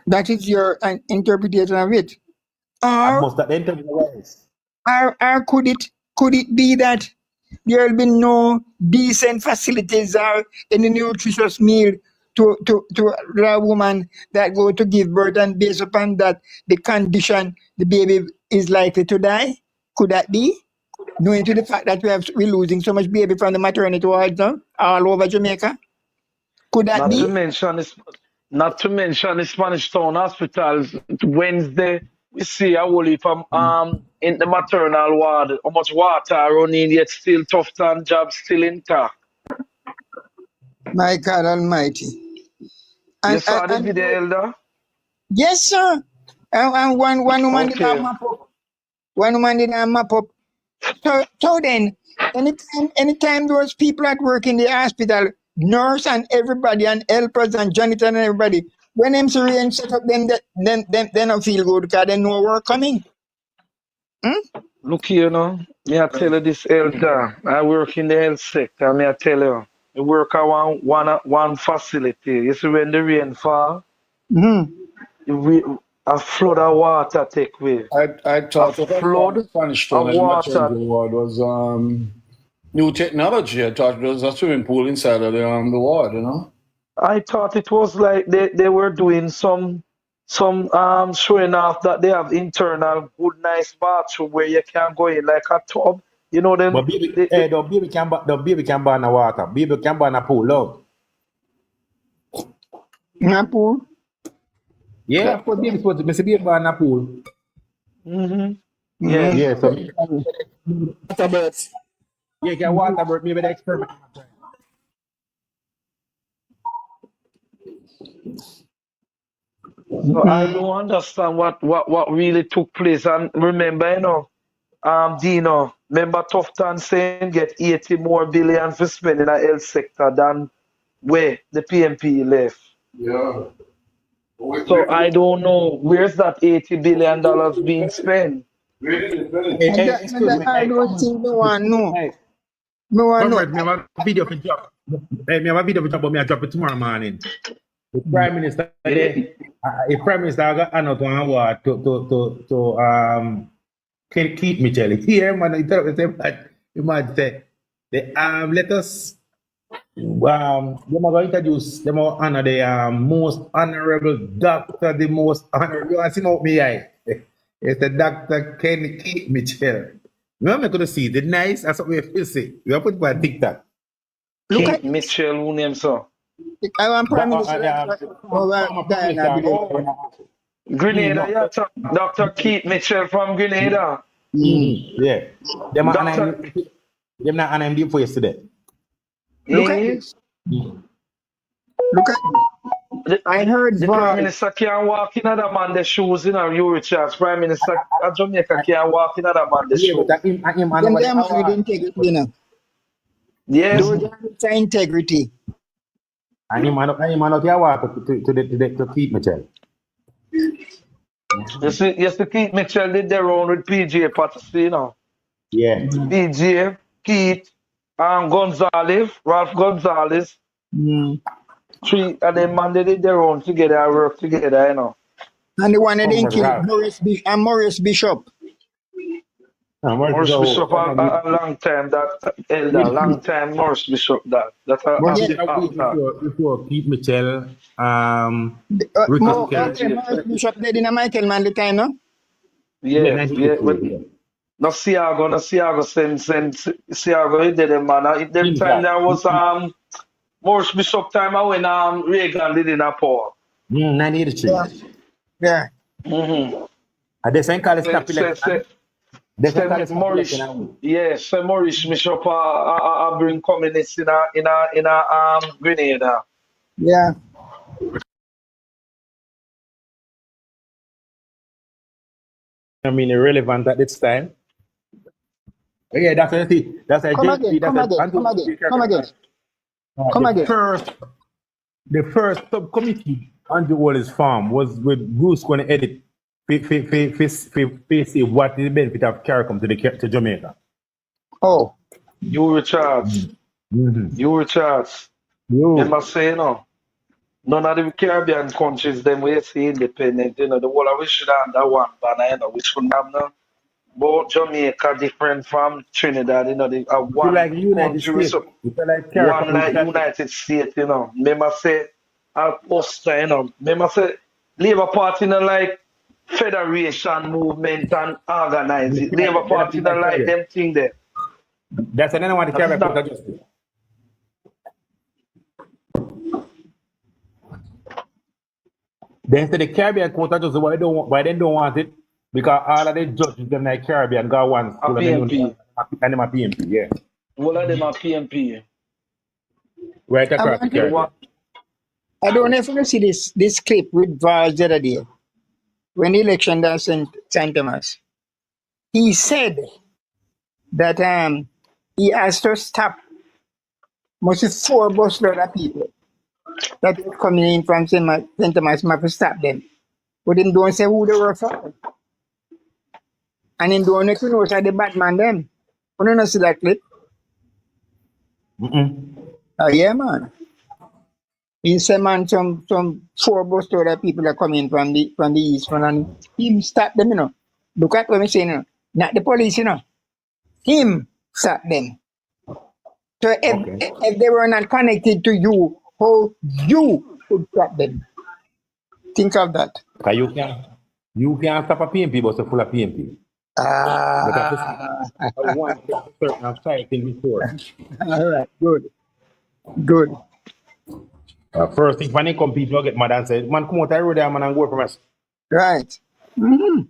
that is your interpretation of it. I Or must have entered the wise. or could it be that there will be no decent facilities or any nutritious meal to a woman that go to give birth, and based upon that the condition the baby is likely to die? Could that be? Knowing to the fact that we're losing so much baby from the maternity wards now all over Jamaica? Could that Not be? to mention this. Not to mention the Spanish Town hospitals. Wednesday, we see a whole heap of, in the maternal ward. How much water running yet still tough time job still intact. My God Almighty. You And and, saw the and video, Elder? yes, sir. And one woman did not Okay. map up. One woman did not map up. So then, anytime those people at work in the hospital, nurse and everybody and helpers and janitor and everybody, when them syrians set up them, they don't feel good because they know work coming. Hmm? Look here, now. Me I tell you this, Elder. I work in the health sector. Me I tell you. I work at one facility. You see when the rain fall, Mm-hmm. we, a flood of water take way. I A thought what flood Spanish of Town and water. maternity ward was new technology. I thought there was a swimming pool inside of the ward, you know. I thought it was like they were doing some showing off that they have internal good nice bathroom where you can go in like a tub. You know them But baby, the baby can burn the water. Baby can burn a pool, love. Napo. Yeah, of course, baby supposed to be baby burn a pool. hmm Mm-hmm. Yes. Yeah, so Waterbirds. yeah, can water bird, maybe the experiment. So I don't understand what really took place. And remember, Dino, remember Tufton saying get 80 more billion for spending in the health sector than where the PNP left. Yeah. So I don't know where's that $80 billion being spent. Where did it finish? Hey, And hey, that, and excuse that me. I Hey, don't think no one know. hey, No one know. comrade, me have a video for drop. Hey, me have a video for drop, but me I drop it tomorrow morning. The Prime Minister Yeah. the Prime Minister got another one award to Keith Mitchell. Here, man, he tell me, you might say, let us, them are going to introduce, them are honor the most honorable doctor, the most honorable, you want to see out me eye? It's the Dr. Keith Mitchell. You want me to see the nice, that's what we feel say. You have put it on TikTok. Look Keith at this. Mitchell, who names so? I want Prime Minister over Former Prime Diana Minister, below. Grenada, no. yeah, Dr. Keith Mitchell from Grenada. Yeah. Them are Doctor, them not honor him for yesterday. Look at eh? this. Look at this. The, I heard the Prime voice. Minister can't walk in other man's shoes in a Richards. Prime Minister of Jamaica can't walk in other man's Yeah, shoes. but him and Them over the man with award. integrity, you know. Yes. Those are with integrity. And him and over the award to keep Mitchell. You see, Keith Mitchell did their own with PJ Patterson, Yeah. PJ Keith, Ralph Gonzalez, Mm. three of them man they did their own together, work together, you know. And the one that didn't Almost kill half. Morris Bishop. Morris Bishop a long time that elder, long time Morris Bishop that. That's a Morris active actor. before Pete Mitchell, Ricky Morris Bishop dead in a Michael man the time, no? Yeah. No Siago send Siago he did them man. At them time there was Morris Bishop time when Reagan did in a power. 1983. Yeah. Mm-hmm. And they sent Carlos Morris, yes, say Morris Bishop bring communists in a Grenada. Yeah. I mean, irrelevant at this time. Yeah, that's a thing. That's a Come again. The first subcommittee on the Wallace farm was with Bruce going to edit see what is the benefit of CARICOM to Jamaica. Oh. You Richards. You must say, no. None of the Caribbean countries, them we see independent, you know, the whole of we should have that one banner, you know, we shouldn't have no. But Jamaica different from Trinidad, you know, they are one like United country, States. One like United States, you know. Remember say, Ulster, you know, remember say, Labour Party, you know, like federation movement and organize it. Labour Party, you know, like them thing there. That's another one, the Caribbean Court of Justice. Then say the Caribbean Court of Justice, why they don't want it? Because all of the judges them like Caribbean got one school PNP. and them are PNP, yeah. All of them are PNP. Right across the Caribbean. I don't know if you see this clip with Vaz the other day when the election does in St. Thomas. He said that he has to stop mostly 4 busload of people that are coming in from St. Thomas, to stop them. But him don't say who they were for. And him don't know that the bad man them. You don't see that clip? Oh yeah, man. He said, man, some 4 busload of people are coming from the east front and him stop them, you know. Look at what I'm saying, you know. Not the police, you know. Him stop them. So if they were not connected to you, how you could stop them? Think of that. You can't stop a PNP, but it's full of PNP. I want to certain side thing before. All right, good. First thing when they come, people get mad and say, man, come out the road there, man, and go from us. Right. All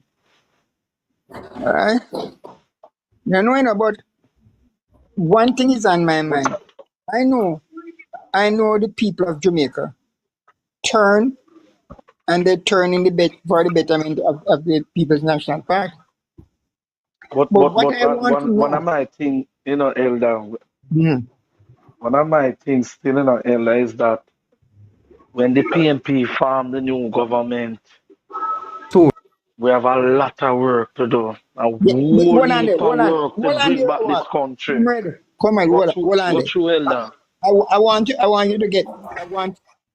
right. You know, but one thing is on my mind. I know the people of Jamaica turn in for the betterment of the People's National Party. But one of my things, you know, Elder, one of my things still, you know, Elder, is that when the PNP formed the new government, we have a lot of work to do. A whole heap of work to bring back this country. Come on, hold on. Go through, Elder. I want you to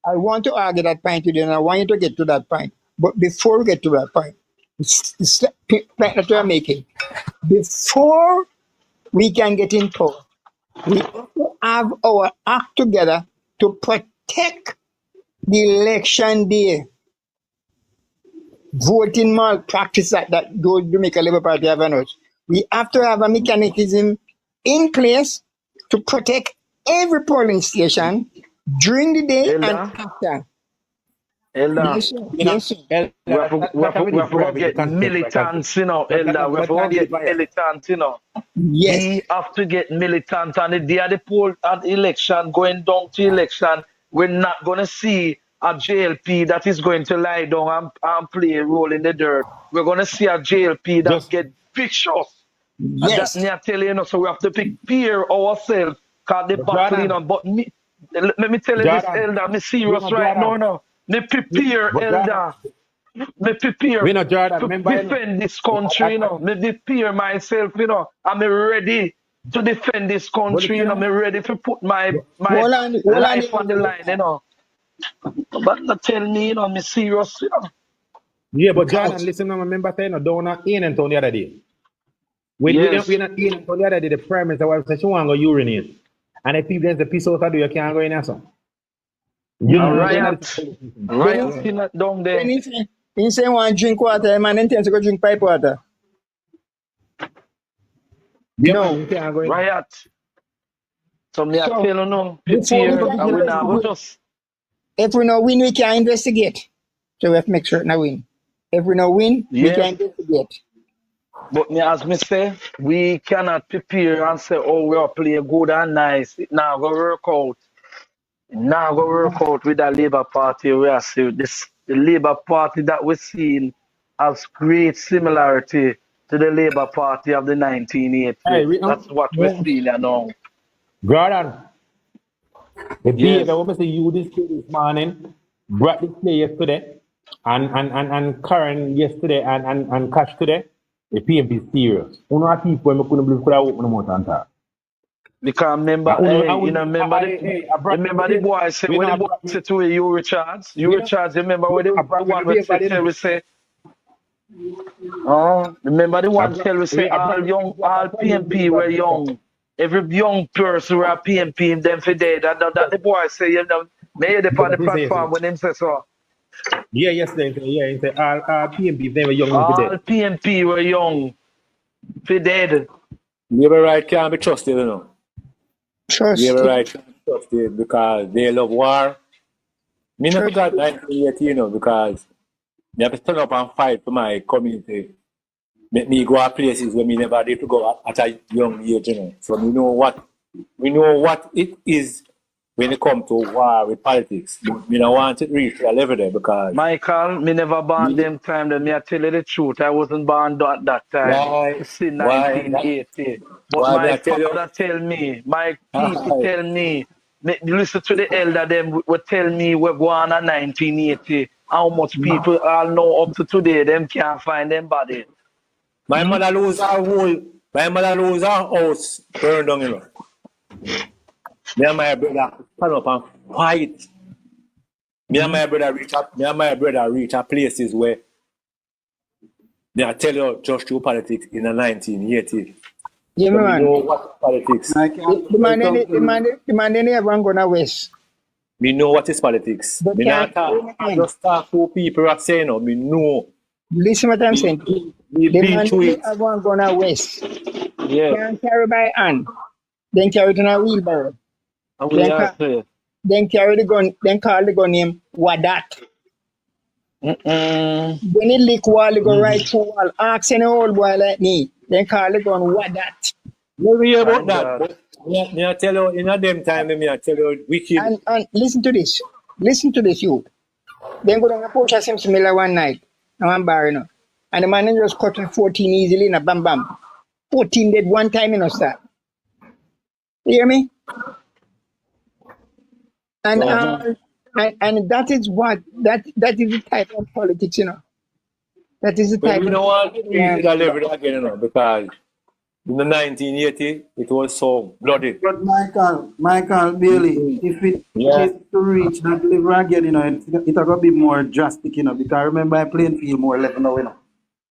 I want to argue that point today, and I want you to get to that point. But before we get to that point, it's the point that we are making. Before we can get in power, we have to have our act together to protect the election day voting malpractice that those Jamaica Labour Party have on us. We have to have a mechanism in place to protect every polling station during the day and after. Elder, Yes, sir. we have to get militants, you know, Elder. We have to get militants, you know. Yes. We have to get militants on the day of the poll and election, going down to election. We're not going to see a JLP that is going to lie down and play a role in the dirt. We're going to see a JLP that get vicious. Yes. And that's you know, so we have to prepare ourselves because the battle, you know. But let me tell you this, Elder, I'm serious right now. No. Me prepare, Elder. Me prepare to defend this country, you know. Me prepare myself, you know. I'm ready to defend this country, you know, me ready to put my Hold on, life on the line, you know. But not tell me, you know, me serious, you know. Yeah, but Jordan, listen, I remember saying, no, don't not in and the other day. We Yes. not in and the other day, the Prime Minister was saying she want to go urinate. And if people the piece out of you can't go in there, so. You know, Riot in that down there. When he say want drink water, man intends to go drink pipe water. No, you can't go in. Riot. So me I tell you no, before we prepare, can and we now go just. If we no win, we can investigate. So we have to make sure now win. If we no win, we can investigate. But me as me say, we cannot prepare and say, oh, we are playing good and nice. It now go work out. It now go work out with the Labour Party. We are seeing this the Labour Party that we're seeing has great similarity to the Labour Party of the 1980s. Hey, That's what we're seeing now. Jordan, the behavior what I you this morning, brought this play yesterday, and Karen yesterday, and Cash today, the PNP is serious. One of the people we couldn't believe could have opened the mouth and talk. Because remember, remember the boy said, when the boy said to you, Richards, remember when the one we say, oh, remember the one tell we say, all PNP were young. Every young person were a PNP, them for dead. That the boy say, you know, may they on the platform when him say so. Yeah, yesterday, he said, all PNP, they were young. All PNP were young, for dead. Labour right can't be trusted, you know. Labour right can't be trusted because they love war. Me not forgot 1980, you know, because me have to stand up and fight for my community. Make me go to places where me never did to go at a young age, you know. So we know what it is when it comes to war with politics. Me don't want it reach a level there because Michael, me never born them time. Then me I tell you the truth. I wasn't born at that time. It's in 1980. But my father tell me, my people tell me, listen to the elder them would tell me we're going on 1980. How much people all know up to today, them can't find them body. My mother lose her house burned down, you know. Me and my brother stand up and fight. Me and my brother reach a places where I tell you just through politics in the 1980s. Yeah, so man. We know what politics. The man they never gonna west. We know what is politics. Me not talk. I just talk to people are saying, no, me know. Listen what I'm saying. We been through it. Everyone gonna west. Yeah. Can't carry by hand. Then carry it in a wheelbarrow. Then carry the gun. Then call the gun name Wadat. When it lick wall, it go right through wall. Ask any old boy like me. Then call the gun Wadat. You hear about that? But me I tell you, in a them time, me I tell you, wicked. And listen to this. Listen to this, you. Then go down to Porsche Simpson Miller one night. And one bar, you know. And the man just cut 14 easily in a bam bam. 14 dead one time, you know, sir. You hear me? And that is what that is the type of politics, you know. That is the type. We don't want to read that level again, you know, because in the 1980 it was so bloody. But Michael Bailey, if it is to reach that level again, you know, it's gonna be more drastic, you know, because remember I playing field more level now, you know.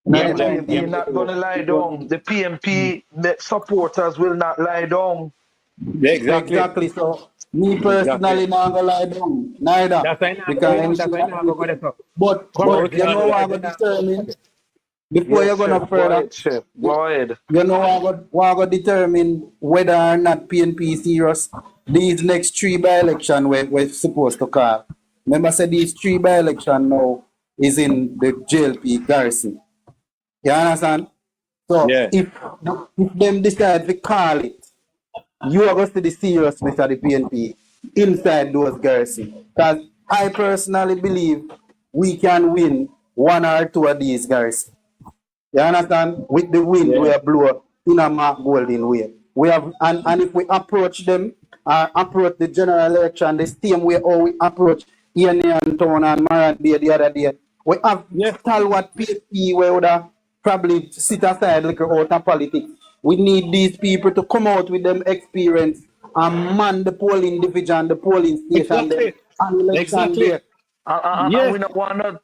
You're not gonna lie down. The PNP supporters will not lie down. Exactly. So me personally not gonna lie down. Neither. Because but you know what I'm gonna determine before you're gonna further. Go ahead. You know what I'm gonna determine whether or not PNP is serious. These next 3 by-election we're supposed to call. Remember I said these 3 by-election now is in the JLP garrison. You understand? So if them decide to call it, you are going to see the seriousness of the PNP inside those garrisons. Because I personally believe we can win 1 or 2 of these garrisons. You understand? With the wind we are blow in a Mark Golden way. We have and if we approach them or approach the general election the same way how we approach Ian Town and Marant Bay the other day, we have stalwart PNP where would have probably sit aside like out of politics We need these people to come out with them experience and man the polling division, the polling station, them Exactly. on election Exactly. day. And Yes. we don't wanna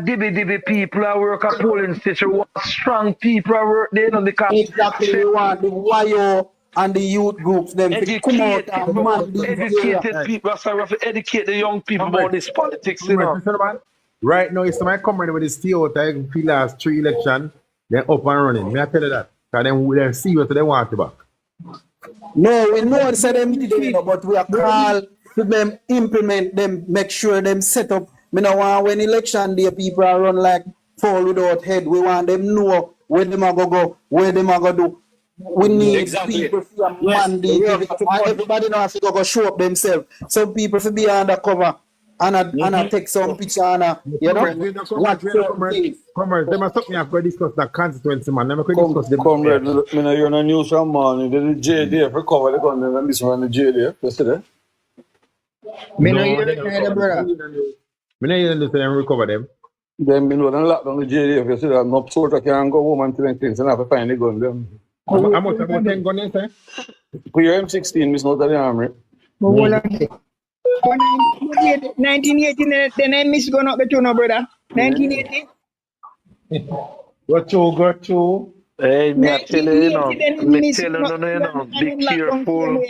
dibby people that work at polling station. We want strong people that work there, you know, because Exactly, we want the YO and the youth groups them to come out and man these areas. educated people. That's why we have to educate the young people Comrade, about this politics, you know. listen, man. Right now, it's my comrade with the stereotype for last 3 elections. They're up and running. May I tell you that? Because they see what they want to back. No, we know it's them today, but we are called to them implement them, make sure them set up. Me no want when election day people are run like fall without head. We want them know where them are go, where them are go do. We need Exactly. people to Yes. man these Yeah, things. And everybody know have to go show up themselves. Some people to be undercover and take some picture and you know. Comrade, they must me have to discuss that constituency, man. They must discuss them. Comrade, me know you're on the news from morning. The JDF recover the gun and this one the JDF yesterday. Me no No, hear they it don't neither, recover brother. them. Me no hear them say them recover them. Then me know them lock down the JDF yesterday. No soldier can go home until things and have to find the gun them. How much about 10 gun, say? Put your M16, miss out of the armory. But hold on. 1980, then I miss going up the tune, brother. 1980. Go to. Hey, me I tell you, you know, 1980, then I me miss tell you, going you know, be careful.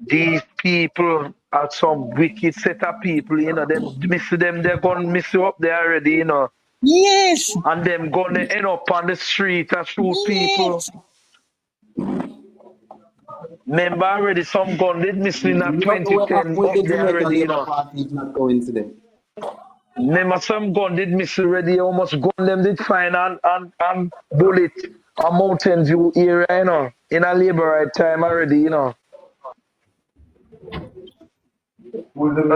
These people are some wicked set of people, you know, them miss them, they're gonna miss you up there already, you know. Yes. And them gonna end up on the street and shoot people. Remember already some gun did miss in that 2010 up there already, you know. Not coincident. Remember some gun did miss already, almost gun them did find and bullet a Mountain View area, you know, in a labor right time already, you know.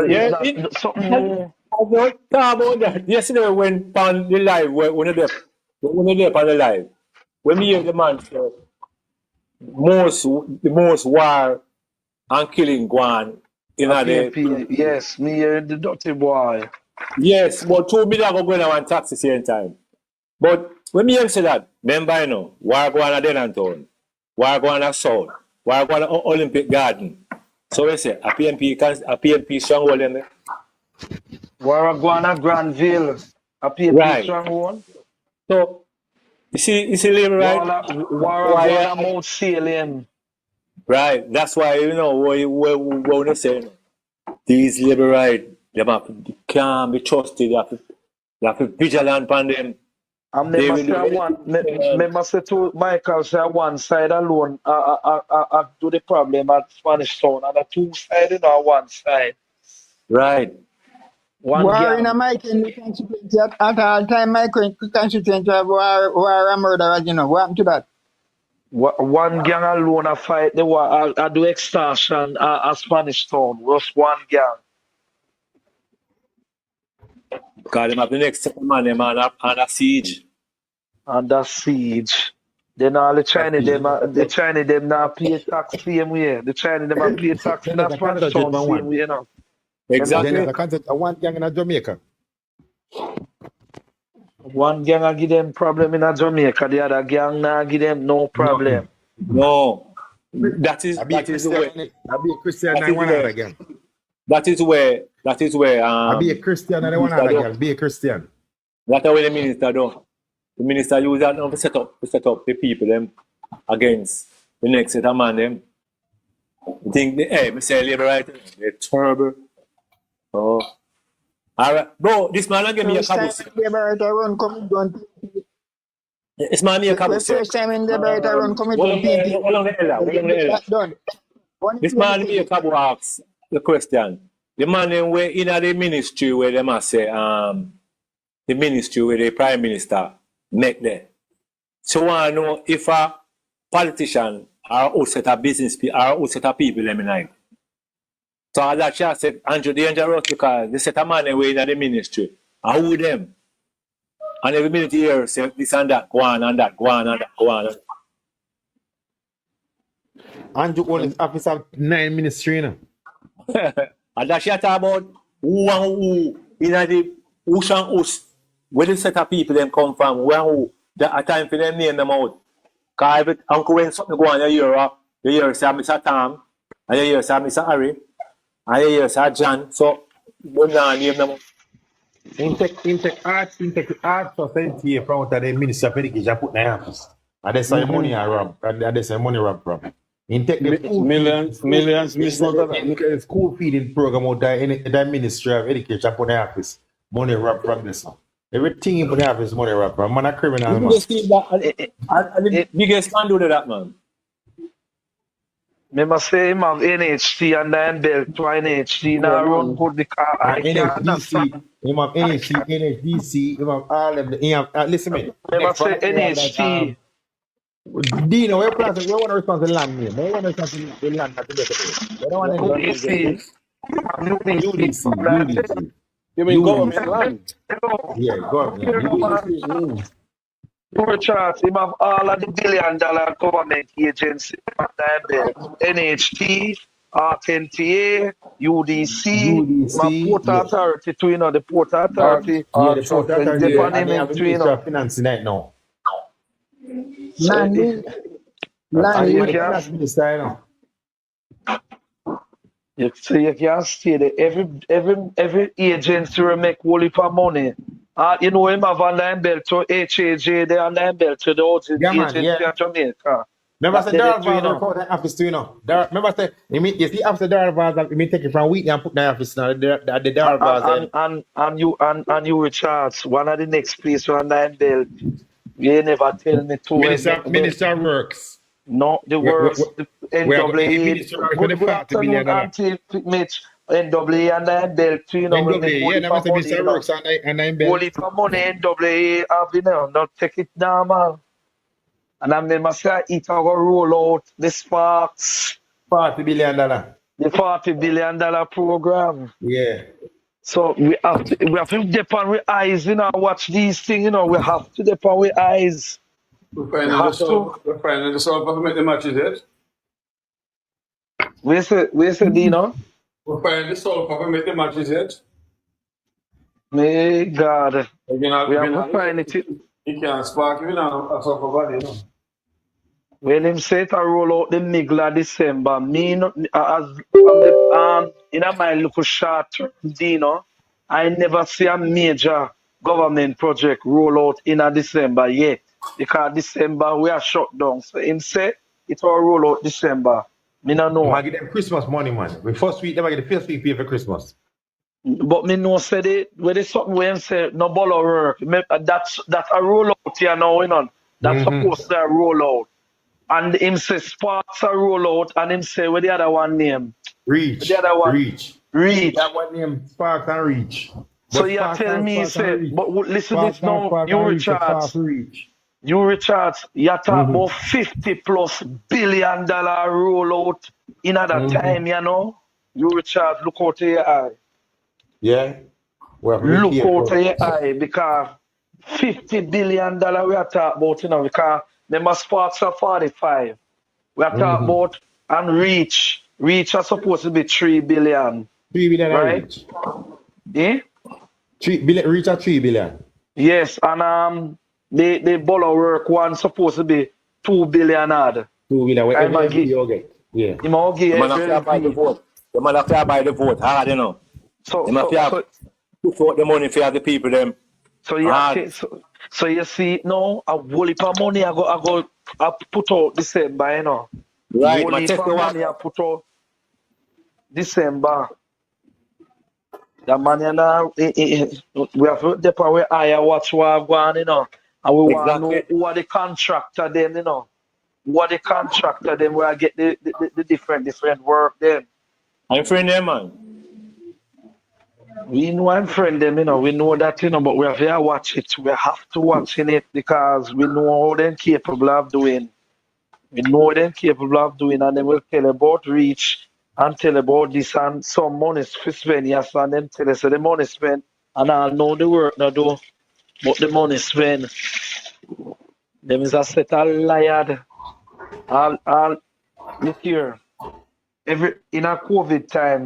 Yeah, Something new. I don't talk about that. Yesterday when on the live, when they on the live, when me hear the man say the most war and killing go on in A the PNP, yes, me hearing the dirty boy. yes, but 2 million go going on taxi same time. But when me hear say that, remember you know, war go on at Denantown, war go on at South, war go on at Olympic Garden. So we say a PNP stronghold in there. Waragwana Granville, a PNP Right. stronghold. So you see labor right? Waragwana Mount Salem. Right. That's why you know what we say. These labor right, they can't be trusted. They have to be vigilant on them. And remember say to Michael say one side alone do the problem at Spanish Town and the two side you know one side. Right. One War in gang. a Mike in the constituency at all time, Mike in the constituency of war and murderers, you know. What happened to that? One gang alone a fight the war I do extortion at Spanish Town. Just one gang. Because them have the next man them on a siege. Under siege. Then all the Chinese them now pay tax same way. The Chinese them are pay tax in a Spanish Town same way, you know. Exactly. Then there's a concept of one gang in Jamaica. One gang a give them problem in Jamaica, the other gang now give them no problem. No. That is the way. I be a Christian and one other gang. That is where I be a Christian and one other gang. Be a Christian. That's what the minister do. The minister use that now to set up the people them against the next set of man them. You think me say labor right, they're terrible. Oh. Alright, bro, this man give me a caboose. This man me a caboose. First time in the right run coming to This man me a caboose asks the question. The man them where in the ministry where they must say the ministry where the prime minister make there. So I know if a politician or a set of business people or a set of people them in like. So as that chance said, Andrew dangerous because they set a man away in the ministry. I who them. And every minute here say this and that, go on and that, go on and that, go on. Andrew owns his office of 9 ministry, you know. And that she talk about who and who in the who's and who's where the set of people them come from, who and who. That a time for them name them out. Because if Uncle when something go on, you hear say Mr. Tom, and you hear say Mr. Harry, and you hear say John. So, you don't name them. Intake art society in front of the Minister of Education put their office. And that's some money I rob. And that's some money rob from. Intake the school Millions miss out of that. the school feeding program out there in the Ministry of Education put their office. Money rob from this. Everything in the office money rob from. Man a criminal man. The biggest can do that, man. Me must say him have NHT and then belt to NHT now run good because I can't understand. Him have NHDC, him have all of the listen me. Me must say NHT. Dino, where want to respond to land name? Where want to respond to the land not to get it? They don't want to UDC. You mean government land? Yeah, government. Richard, him have all of the $1 billion government agencies, NHT, RNTA, UDC, my Port Authority too, you know, the Port Authority. The Port Authority, and they have the Ministry of Finance right now. Landy, Finance Minister, you know. So you can see that every agency will make whole heap of money. You know him have online belt to HAJ, they online belt to the other agency in Jamaica. Remember say Darvaz report the office too, you know. Remember say you see after Darvaz, you mean take it from Wheatley and put in the office now. The Darvaz and you Richards, one of the next place online belt. You never tell me to Minister Works. No, the works, the NWA, good afternoon, Auntie Mitch, NWA and then belt, you know, when they Works and then belt. Only for money, NWA, you know, not take it down, man. And I remember say it our roll out the Sparks. $40 billion. The $40 billion program. Yeah. So we have to depend with eyes, you know, watch these things, you know, we have to depend with eyes. We're finding the solve for make the matches yet. Where's the Dino? We're finding the solve for make the matches yet. May God. We have to find it. You can't spark you know, a solve for body, you know. When him say to roll out the middle of December, me as in my little short term, Dino, I never see a major government project roll out in a December yet. Because December we are shut down. So him say it will roll out December. Me no know. I get them Christmas money, man. The first week, never get the first week pay for Christmas. But me know say they where there's something where him say no ball work. That's a roll out here now, you know. That's supposed to roll out. And him say Sparks a roll out and him say where the other one name? Reach. The other one Reach. That one name Sparks and Reach. But so you tell me say, but listen this now, you Richards. You Richards, you talk about $50+ billion rollout in other time, you know. You Richards, look out to your eye. Yeah. Look out to your eye because $50 billion we are talking about, you know, because remember Sparks are 45. We are talking about and Reach. Reach are supposed to be $3 billion. $3 billion, right? Yeah? Reach at $3 billion. Yes, and the ball work one supposed to be $2 billion odd. $2 billion. Yeah. You might give man have to buy the vote. The man have to buy the vote hard, you know. So have to put out the money for the people them. So you so you see no a whole heap of money I put out December, you know. Right, whole heap of money I put out December. The money now we have to depend where I watch what going, you know. And we want to know who are the contractor them, you know. Who are the contractor them where I get the different work them. I'm friend them, man. We know I'm friend them, you know. We know that, you know, but we have to watch it. We have to watch it because we know how they're capable of doing. We know they're capable of doing, and then we'll tell about Reach and tell about this and some money for spend, yes, and then tell us the money spent, and I'll know the work now do, but the money spent. Them is a set of liar. All look here. In a COVID time,